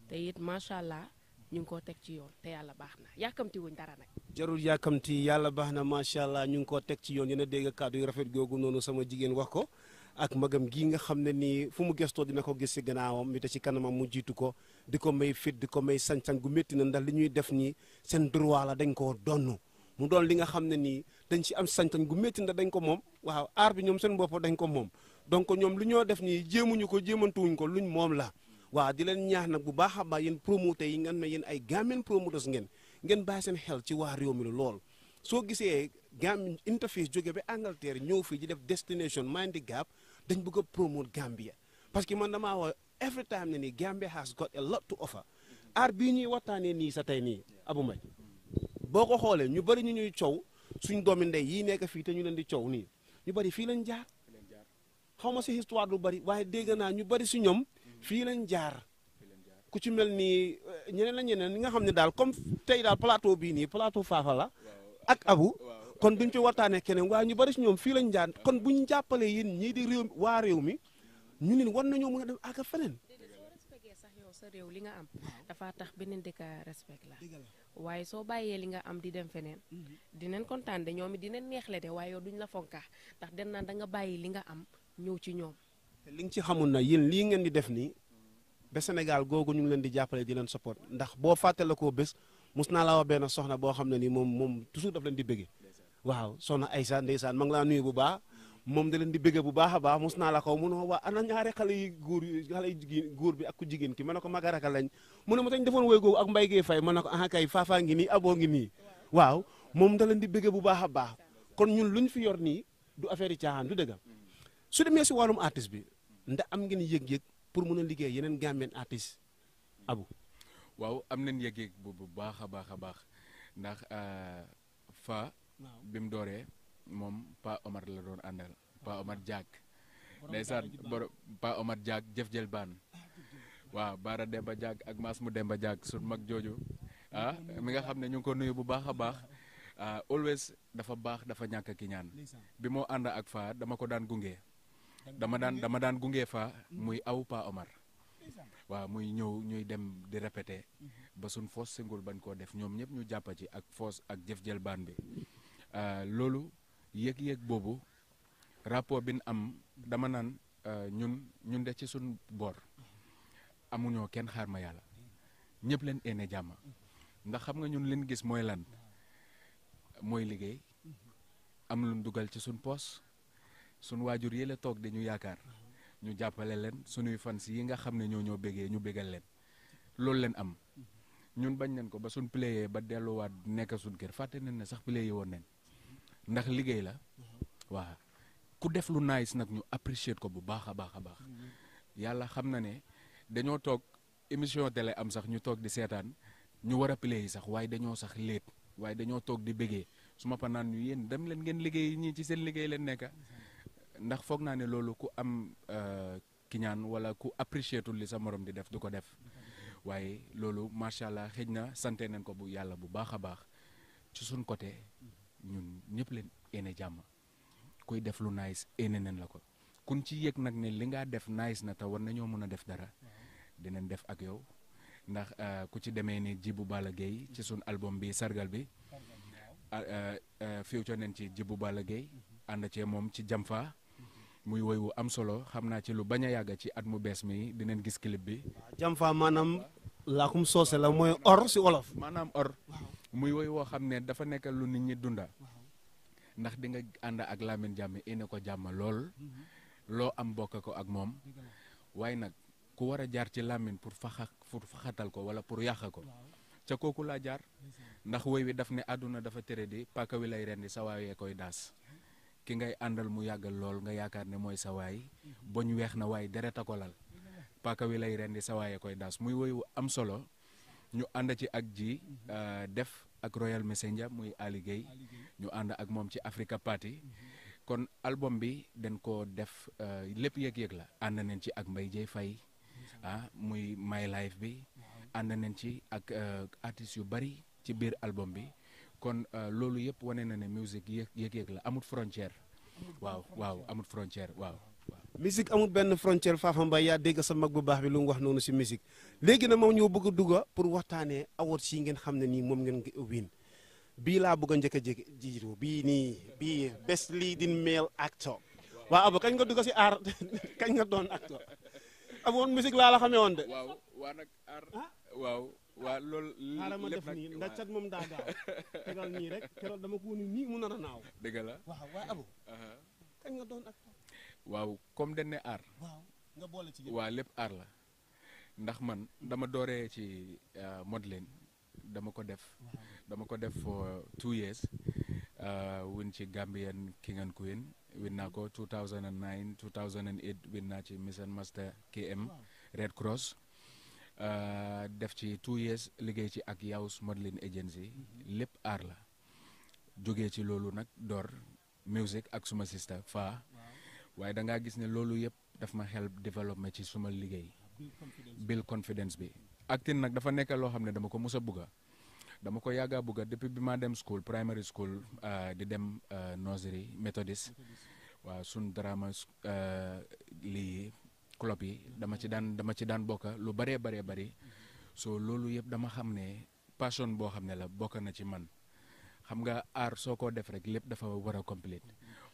S14: te it macha allah ñu ngi koo teg ci yoon te yàlla baax na yàkkamti wuñ dara nag.
S4: jarul yàkkamti yàlla baax na macha allah ñu ngi koo teg ci yoon yéen a dégg kàddu yu rafet googu noonu sama jigéen wax ko ak magam gii nga xam ne nii fu mu gestoo dina ko gis si gannaawam mi te ci kanamam mu jiitu ko di ko may fit di ko may sañ-sañ gu métti na ndax li ñuy def nii seen droit la dañ koo donn mu doon li nga xam ne nii dañ ci am sañ-sañ gu métti ndax dañ ko moom waaw aar bi ñoom seen bopp dañ ko moom donc ñoom lu ñoo def nii jéemuñu ko jéemantuwuñ ko luñ moom la waaw di leen ñaax nag bu baax a baax yéen promoteurs yi ngeen ne yéen ay Gambian promoteurs ngeen bàyyi seen xel ci waa réew mi lool soo gisee Gambian interface jóge ba Angleterre ñëw fii di def destination Mind the Gap dañ bëgg a promote Gambia parce que man damaa wax every time ne nii Gambia has got a lot to offer aar bii ñuy waxtaanee nii sa tey nii Abu May boo ko xoolee ñu bëri ñu ñuy coow suñ doomi ndey yii nekk fii te ñu leen di coow nii ñu bëri fii lañ jaar xaw ma si histoire lu bëri waaye dégg naa ñu bëri si ñoom fii lañ jaar ku ci mel ni ñeneen ñi nga xam ne daal comme tey daal plateau bii nii plateau Fafa la ak Abu kon duñ ci waxtaanee keneen waaye ñu bari si ñoom fii lañ jaar kon buñ jàppalee yéen ñii di réew waa réew mi ñu leen war nañoo mën a dem àgg feneen.
S14: soo respecté sax yow sa réew li nga am dafa tax beneen dëkk respect la waaye soo bàyyee li nga am di dem feneen dinañ kontaan de ñoom it dinañ neexle de waaye yow duñ la fonka ndax den naan da nga bàyyi li nga am ñëw ci ñoom.
S4: li nga ci xamul na yéen lii ngeen di def nii ba Sénégal googu ñu ngi leen di jàppale di leen support ndax boo fàttale koo bés mus naa la wax benn soxna boo xam ne nii moom toujours daf leen di bëgge waaw soxna Aïssa ndeysaan ma ngi laa nuyu bu baax moom da leen di bëgge bu baax a baax mus naa la ko mu ne waa ana ñaari xale yi góor bi ak ku jigéen ki ma ne ko magaraka lañ mu ne ma tañ defoon woy googu ak mbay gee fay ma ne ko ah kay faafaa ngi nii aboo ngi nii waaw moom da leen di bëgge bu baax a baax kon ñun luñ fi yor nii du affaire yi caaxaan du dëgg su demee si wàllum artiste bi ndax am ngeen yëg-yëg pour mun a liggéey yeneen Gambian artiste Abu.
S13: waaw am nañ yëg-yëg bu baax a baax a baax ndax fa bi mu dooree moom Pa Omar la doon àndal Pa Omar Diak ndeysaan Pa Omar Diak jëf jël baan waaw Baara Demba Diak ak Maas mu Demba Diak sun mag jooju mi nga xam ne ñu ngi ko nuyu bu baax a baax always dafa baax dafa ñàkk ki ñaan bi moo ànd ak fa dama ko daan gunge dama daan gunge fa muy aw Pa Omar waaw muy ñëw ñuy dem di répété ba suñ foos singul bañ koo def ñoom ñëpp ñu jàppa ci ak foos ak jëf jël baan bi loolu yëg-yëg boobu rapport bi ñu am dama naan ñun de ci suñ boor amuñoo kenn xaar ma yàlla ñëpp leen ene jàmm ndax xam nga ñun leen gis mooy lan mooy liggéey am luñ dugal ci suñ poos suñ waajur yi la toog di ñu yaakaar ñu jàppale leen suñuy fans yi nga xam ne ñoo bégee ñu bégal leen loolu leen am ñun bañ nañ ko ba suñ playé ba delluwaat nekk suñ kër fàtte nañ ne sax playé woon nañ ndax liggéey la waaw ku def lu nice nag ñu apprécier ko bu baax a baax a baax yàlla xam na ne dañoo toog émission télé am sax ñu toog di seetaan ñu war a play sax waaye dañoo sax léet waaye dañoo toog di bégee su ma pa naan ñu yéen dem leen ngeen liggéey ñii ci seen liggéey leen nekka ndax foog naa ne loolu ku am kiñaan wala ku apprécier tul li sa morom di def du ko def waaye loolu macha allah xëj na sante nañ ko bu yàlla bu baax a baax ci suñ côté ñun ñëpp leen ene jàmm kuy def lu nice ene nañ la ko kun ci yëg nag ne li ngaa def nice na te war nañoo mën a def dara dinañ def ak yow ndax ku ci demee ni Djibu Balla Gueye ci suñ album bi sargal bi feature nañ ci Djibu Balla Gueye ànd cee moom ci Jamfa muy woy wu am solo xam naa ci lu bañ a yàgg ci at mu bees mi dinañ gis clip bi.
S4: Jamfa maanaam laakum soose la mooy or si wolof.
S13: maanaam or muy woy woo xam ne dafa nekk lu nit ñi dunda ndax di nga ànd ak Lamine Jammeh ene ko jàmm lool loo am bokk ko ak moom waaye nag ku war a jaar ci Lamine pour faxatal ko wala pour yàq ko ca kooku laa jaar ndax woy wi daf ne àdduna dafa tere di paaka wi lay rendi sa waayee koy daas ki ngay àndal mu yàggal lool nga yaakaar ne mooy sa waay boñ weex na waaye deret a ko lal paaka wi lay rendi sa waayee koy daas muy woy wu am solo ñu ànd ci ak ji def ak Royal Messenger muy Ali Gueye ñu ànd ak moom ci Africa Party kon album bi dañ ko def lépp yëg-yëg la ànd nañ ci ak Mbaye Dieye Faye muy My Life bi ànd nañ ci ak artistes yu bari ci biir album bi kon loolu yëpp wane na ne musique yëg-yëg la amut frontière waaw amut frontière waaw.
S4: musique amul benn frontière Fafa Mbaye yaa dégg sa mag bu baax bi lu mu wax noonu si musique léegi nag moom ñoo bëgg a dugga pour waxtaanee awards yi ngeen xam ne nii moom ngeen win bii laa bëgg a njëkk a jiitu bii nii bii best leading male actor waaw Abo kañ nga dugg si aar kañ nga doon acteur Abo woon musique laa la xamee woon de.
S13: waaw waa nag aar waaw loolu.
S4: xaaral ma def nii ndax cat moom daa gaaw tegal nii rek keroog dama ko woni nii mu nar a naaw.
S13: dëgg la
S4: waaw waaye Abo kañ nga doon acteur.
S13: waaw comme dañ ne aar.
S4: waaw nga boole ci
S13: waaw lépp aar la ndax man dama dooree ci modeling dama ko def for 2 years win ci Gambian King and Queen win naa ko 2009 2008 win naa ci Miss and Master KM Red Cross def ci 2 years liggéey ci ak Yaws Modeling Agency lépp aar la jógee ci loolu nag door music ak suma sister Fa waaye da ngaa gis ne loolu yëpp daf ma help développement ci suma liggéey build confidence bi acting nag dafa nekk loo xam ne dama ko mus a bugga dama ko yàgga bugga depuis bi ma dem school primary school di dem nursery Methodist waaw sun drama lii club yi dama ci daan bokka lu bëree bari so loolu yëpp dama xam ne passion boo xam ne la bokk na ci man xam nga aar soo ko def rek lépp dafa war a complete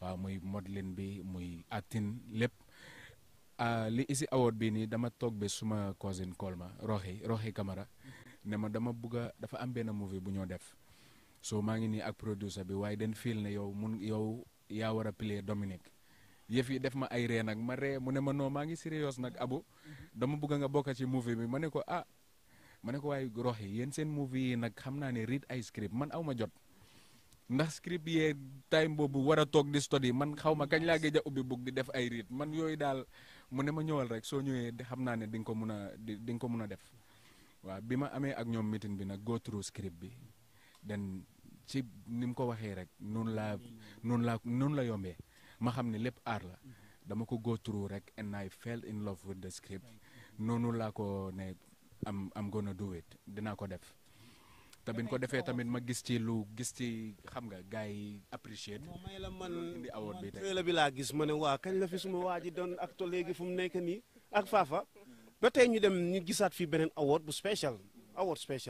S13: waaw muy modeling bi muy acting lépp li isi award bi nii dama toog ba suma cousin call ma Roxi Camara ne ma dama bugga dafa am benn movie bu ñoo def so maa ngi nii ak producer bi waaye den feel ne yow yaa war a play Dominique yëf yi def ma ay ree nag ma ree mu ne ma non maa ngi serious nag Abu dama bugga nga bokka ci movie bi ma ne ko waaye Roxi yéen seen movie yi nag xam naa ne read ay script man aw ma jot ndax script yee time boobu war a toog di study man xaw ma kañ laa géej a ubbi bug di def ay read man yooyu daal mu ne ma ñëwal rek soo ñëwee xam naa ne di nga ko mun a def waaw bi ma amee ak ñoom meeting bi nag go through script bi den ci ni mu ko waxee rek noonu la yombee ma xam ne lépp aar la dama ko go through rek and I fell in love with the script noonu laa ko ne am gonna do it dinaa ko def te biñ ko defee tamit ma gis ci xam nga gars yi appreciate
S4: may la man
S13: indi award bi tey
S4: trailer bi laa gis ma ne waa kañ la fi suma waa ji doon acteur léegi fu mu nekk nii ak Fafa ba tey ñu dem ñu gisaat fii beneen award bu special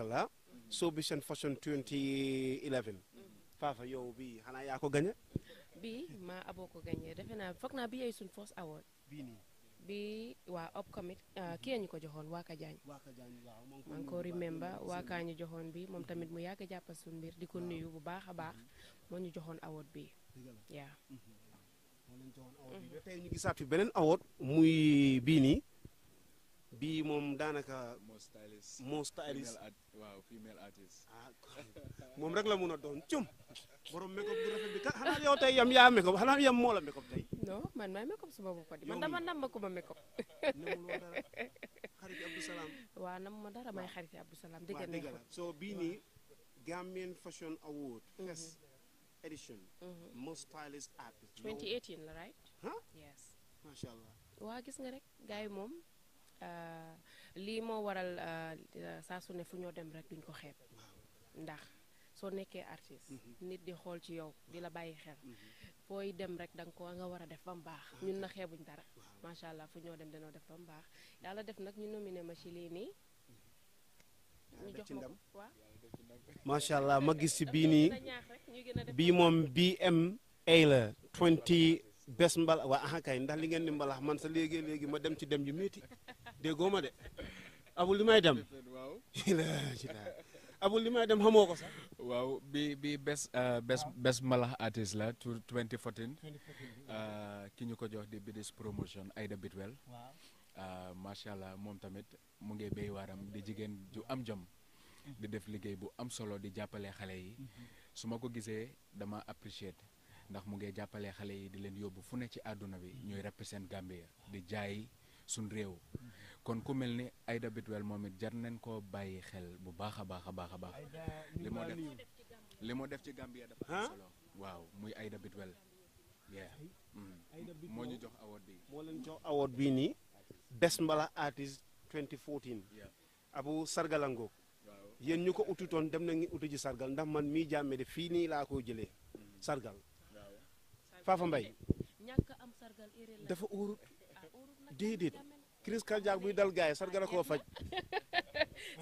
S4: la Showbiz and Fashion 2011 Fafa yow bi xanaa yaa ko gañe
S14: bi maa aboo ko gañe defe naa foog naa bi yooyu suñ first award
S4: bii nii
S14: bi waa upcoming kii ñu ko joxoon Waaka Jaañ maa ngi ko remember Waaka ñu joxoon bi moom tamit mu yàgg a jàppal suñu mbir di ko nuyu bu baax a baax moo ñu joxoon award bi yaa
S4: ba tey ñu gisaat fi beneen award muy bii nii bii moom daanaka moo stylist
S13: waaw female artist
S4: moom rek la mun a doon cum borom make-up bu rafet bi xanaa yow tey yaa make-up xanaa yam moo la make-up tey
S14: non man maay make-up suma bopp di man dama nam ko ma make-up
S4: xariti Abdou Salam
S14: waaw nam ma dara may xariti Abdou Salam dëgg
S4: la so bii nii Gambian Fashion Award first edition most stylist artist
S14: 2018 la right yes
S4: masha Allah
S14: waa gis nga rek gars yi moom lii moo waral saa su ne fu ñoo dem rek duñ ko xeeb ndax soo nekkee artiste nit di xool ci yow di la bàyyi xel fooy dem rek nga war a def ba mu baax ñun na xeebuñ dara macha allah fu ñoo dem danoo def ba mu baax yàlla def nag ñu nominé ma ci lii nii ñu jox ma ko waaw
S4: macha allah ma gis ci bii nii bii moom BMA la 20 bes mbala waa aha kay ndax li ngeen di mbalax man sa léegi ma dem ci dem ju métti déggoo ma de abul li may dem abul li may dem xamoo ko sax
S13: waaw bi bes mbalax artist la 2014 ki ñu ko jox di Bidis promotion Aida Bitwell macha allah moom tamit mu ngi béy waaram di jigéen ju am jom di def liggéey bu am solo di jàppale xale yi su ma ko gisee dama apprécier ndax mu ngi jàppale xale yi di leen yóbbu fu ne ci àdduna bi ñuy represent Gambia di jaay suñ réew kon ku mel ni Aida Bitwell moom it jar nañ koo bàyyi xel bu baax a baax a baax a baax li moo def ci Gambia dafa am solo waaw muy Aida Bitwell moo ñu jox award bi
S4: moo leen jox award bii nii best mbala artist 2014 abu sargalango yéen ñu ko ututoon dem na ngi utu ji sargal ndax man mii jàmme de fii nii laa ko jëlee sargal Fafa Mbay dafa uurut déedéet Chris Kajak buy dal gaay sargal a koo faj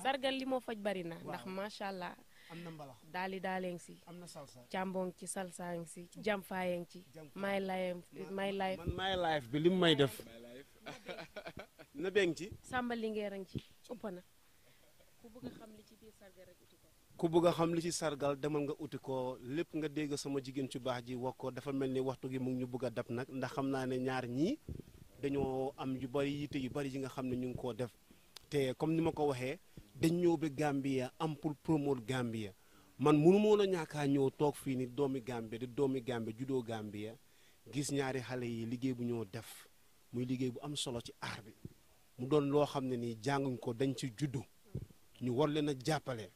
S14: sargal li moo faj bari na ndax macha allah
S4: am na mbalax
S14: daaleeng si
S4: am na salsa
S14: càmboong ci salsaang si jamfaayeng ci my life
S4: man my life bi li mu may def na beeng ci
S14: sàmba lingeerang ci ëpp na ku bëgg a xam li ci biir sargal rek uti ko
S4: ku bëgg a xam li ci sargal demal nga uti ko lépp nga dégg sama jigéen ci baax ji wax ko dafa mel ni waxtu gi mu ngi ñu bëgg a dab nag ndax xam naa ne ñaar ñii dañoo am yu bari yitte yu bari yi nga xam ne ñu ngi koo def te comme ni ma ko waxee dañ ñëw ba Gambia am pour promouvoir Gambia man munu moon a ñaakaa ñëw toog fii ni doomi Gambia di doomi Gambia juddoo Gambia gis ñaari xale yi liggéey bu ñoo def muy liggéey bu am solo ci aar bi mu doon loo xam ne nii jànguñ ko dañ ci juddu ñu war leen a jàppale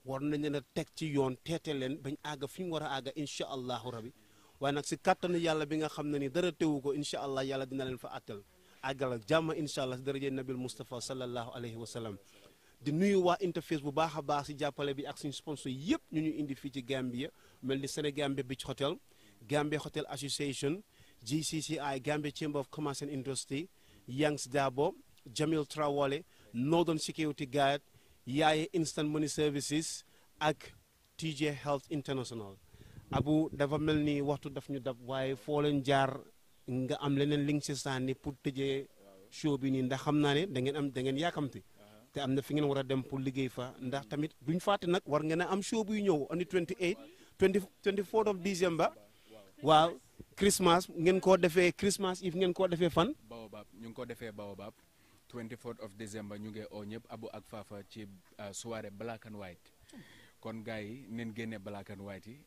S4: war nañ leen a teg ci yoon teete leen bañ àgga fi ñu war a àgga incha allahu rabi waaye nag si kàttanu yàlla bi nga xam ne ni dara teewu ko incha allah yàlla dina leen fa àttal àggal ak jàmm incha allah si daraje nabil Mustafa sallallahu alayhi wa sallam di nuyu waa interface bu baax a baax si jàppale bi ak suñu sponsor yëpp ñu ñu indi fii ci Gambia mel ni Sénégambia Beach Hotel Gambia Hotel Association GCCI Gambia Chamber of Commerce and Industry Yangs Dabo Jamil Trawole Northern Security Guard Yaaye Instant Money Services ak TJ Health International abu dafa mel ni waxtu daf ñu dab waaye foo leen jaar nga am leneen li nga si sànni pour tëjee show bi nii ndax xam naa ne da ngeen yaakamti te am na fi ngeen war a dem pour liggéey fa ndax tamit duñ fàtte nag war ngeen a am show buy ñëw on the 24th of December waaw Christmas ngeen koo defee Christmas Eve ngeen koo defee fan
S13: Baobab ñu ngi ko defee Baobab 24th of December ñu ngi oo ñëpp Abu ak Fafa ci soirée black and white kon gars yi neen génne black and white yi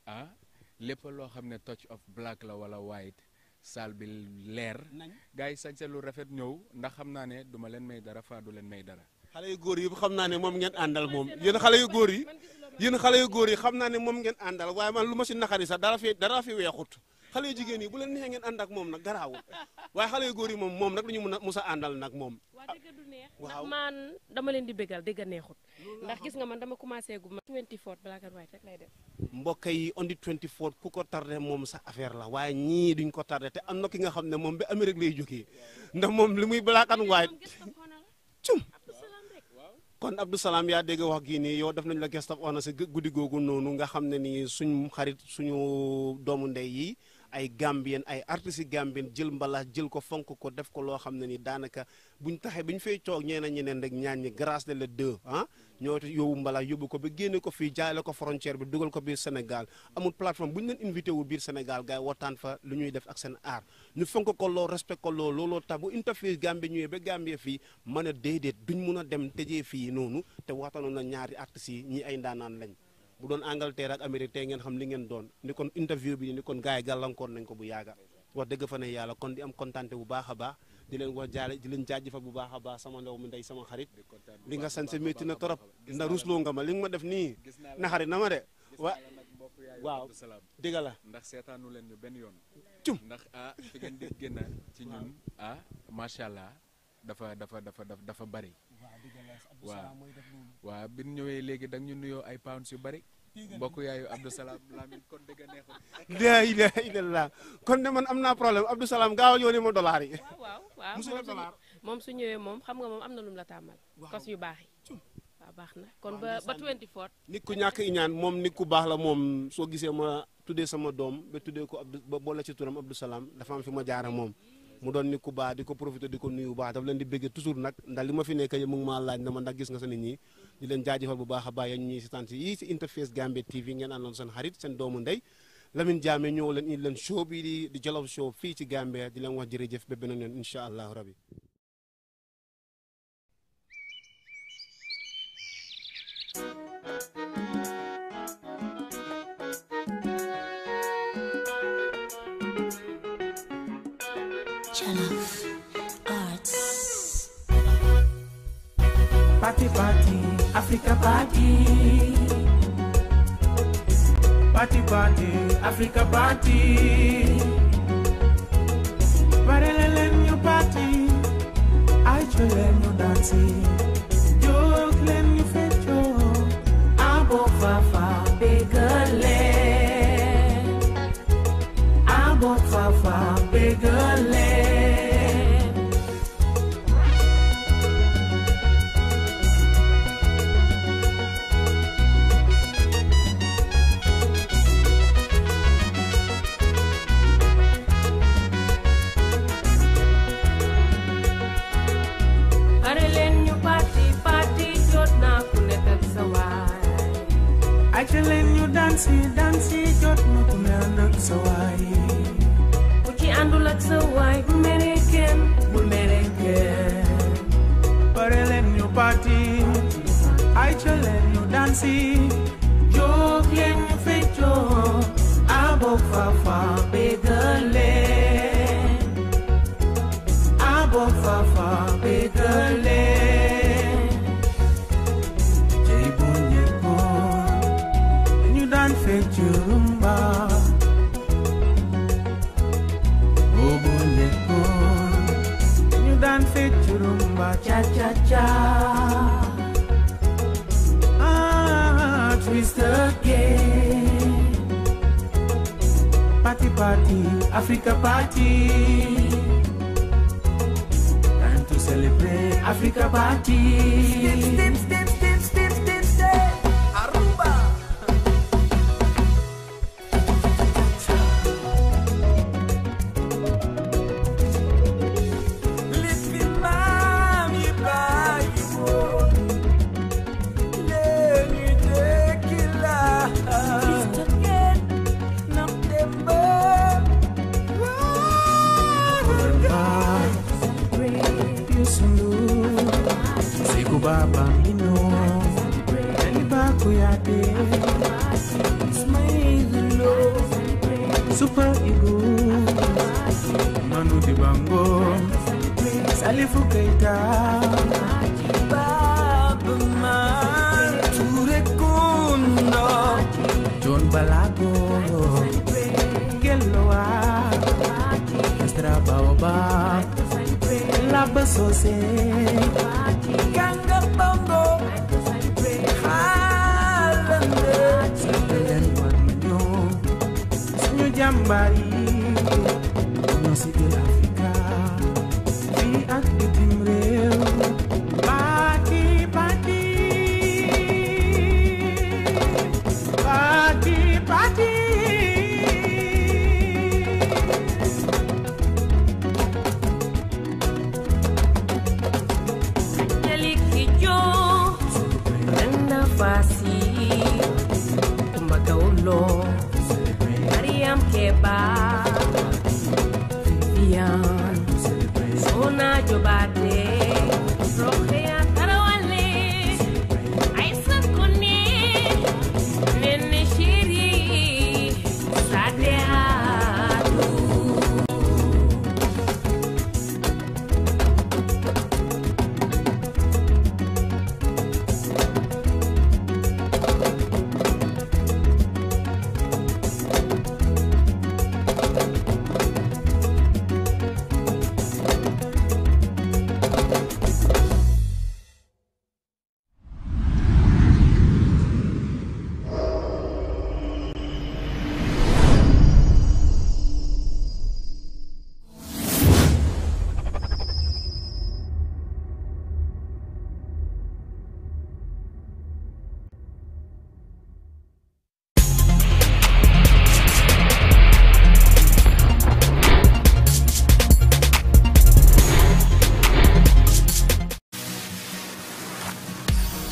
S13: lépp loo xam ne touch of black la wala white saal bi leer gars yi sañse lu rafet ñëw ndax xam naa ne duma leen may dara faa du leen may dara
S4: xale yu góor yi xam naa ne moom ngeen àndal moom yéen xale yu góor yi xam naa ne moom ngeen àndal waaye man lu ma si naqari sax dara fi weexut xale yu jigéen yi bu leen neexee ngeen ànd ak moom nag garaawul waaye xale yu góor yi moom nag dañu mus a àndal nag moom
S14: waa dëgg du neex ndax man dama leen di bégal dëgg neexut ndax gis nga man dama commencé gu ma 24 black and white rek lay def
S4: mbokk yi on the 24 ku ko tardé moom sa affaire la waaye ñii duñ ko tardé te am na ki nga xam ne moom ba Amérique lay jógee ndax moom li muy black and white cum kon Abdou Salam yaa dégg wax gii nii yow def nañ la guest of honor si guddi googu noonu nga xam ne nii suñ xarit suñu doomu ndey yi ay Gambien ay artistes yi Gambien jël mbalax jël ko fonk ko def ko loo xam ne ni daanaka buñ taxee bi ñu fay toog ñeneen rek ñaan ñi grâce de le deux ñoo yóbbu mbalax yóbbu ko ba génne ko fii jaay la ko frontière bi dugal ko biir Sénégal amul plateforme bu ñu leen invité wul biir Sénégal gars yi waxtaan fa lu ñuy def ak seen art ñu fonk ko lool respect ko lool looloo tax bu interface Gambie ñëwee ba Gambie fii mën a déedéet duñ mun a dem tëjee fii noonu te waxtaanoon na ñaari artistes yi ñi ay ndaanaan lañ bu doon Angleterre ak Amérique tey ngeen xam li ngeen doon ni kon interview bi ni kon gars yi gàllankoor nañ ko bu yàgga wax dëgg fa ne yàlla kon di am kontaante bu baax a baax di leen wax jaale di leen jaajëfal bu baax a baax sama ndaw mu ndey sama xarit li nga sant métti na trop ndax rusloo nga ma li nga ma def nii na xarit na ma de waaw dëgg la
S13: ndax seetaanu leen ñu benn yoon
S4: cum
S13: ndax fi ngeen di génn ci ñun macha allah dafa bari waaw bi ñu ñëwee léegi da ñu nuyoo ay pounds yu bari mbokk yaayu Abdou Salam Lamine kon dëgg neexul
S4: la ilaha illallah kon de man am naa problème Abdou Salam gaawal yónnee ma dollar yi
S14: waaw moom su ñëwee moom xam nga moom am na lu mu la tàmmal kos yu baax yi waaw baax na kon ba 24
S4: nit ku ñàkk iñaan moom nit ku baax la moom soo gisee ma tuddee sama doom ba tuddee ko ba boole ci turam Abdou Salam dafa am fi ma jaara moom mu doon nit ku baax di ko profité di ko nuyu bu baax daf leen di bëgg toujours nag ndax li ma fi nekk mu ngi maa laaj na ma ndax gis nga sa nit ñi di leen jaajëfal bu baax a baax yéen ñii si tant yi si Interface Gambia TV ngeen àndoon seen xarit seen doomu ndey Lamine Jammeh ñëw leen indi leen show bi di Jollof Show fii ci Gambia di leen wax jërëjëf ba beneen yoon incha allahu rabi.
S15: Jollof Arts. Africa Party. Party, party, Africa Party. Parallel your party. I children you dancing. Joke len you fecho. Abo fafa begale. Abo fafa begale. Achelen you dansi jot na ku me anak sa way ku ci andul ak sa way bu mereken parelen you party achelen you dansi jog len you fecho abo fafa begale Rumba, oh boneko, you dance fit rumba, cha cha cha. Ah, twist again. Party party, Africa party. Time to celebrate Africa party. Step, step, step, step, step, step. Aruba. Bambino, Elibakuyade, Smile, Super Ego, Manu de Bango, Salifu Keita, Baba Man, Ture Kundo, John Balago, Geloa, Estra Baoba, Laba Sose, Ganga Bongo, Halande, Sandalen Wanyo, Senyo Jambari, Nosi de l'Africa, Vi ak bitim rew, Party, party, Party, party. Mariam Keba, Vivian, Sona Jobate, Rohea Tarawale, Aisa Kone, Nene Shiri, Sadeatu.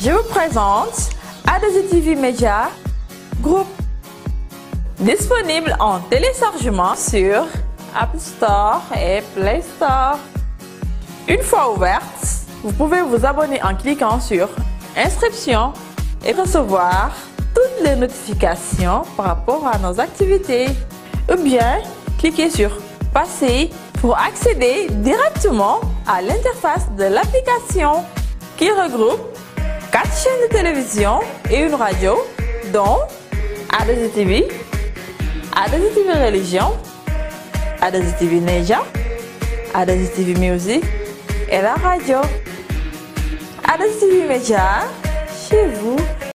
S1: Je vous présente A2itv Media Group, disponible en téléchargement sur Apple Store et Play Store. Une fois ouverte, vous pouvez vous abonner en cliquant sur Inscription et recevoir toutes les notifications par rapport à nos activités. Ou bien, cliquez sur Passer pour accéder directement à l'interface de l'application qui regroupe 4 chaîne de télévision et une radio, dont A2itv, A2itv Religion, A2itv Neja, A2itv Music et la radio. A2itv Média, chez vous.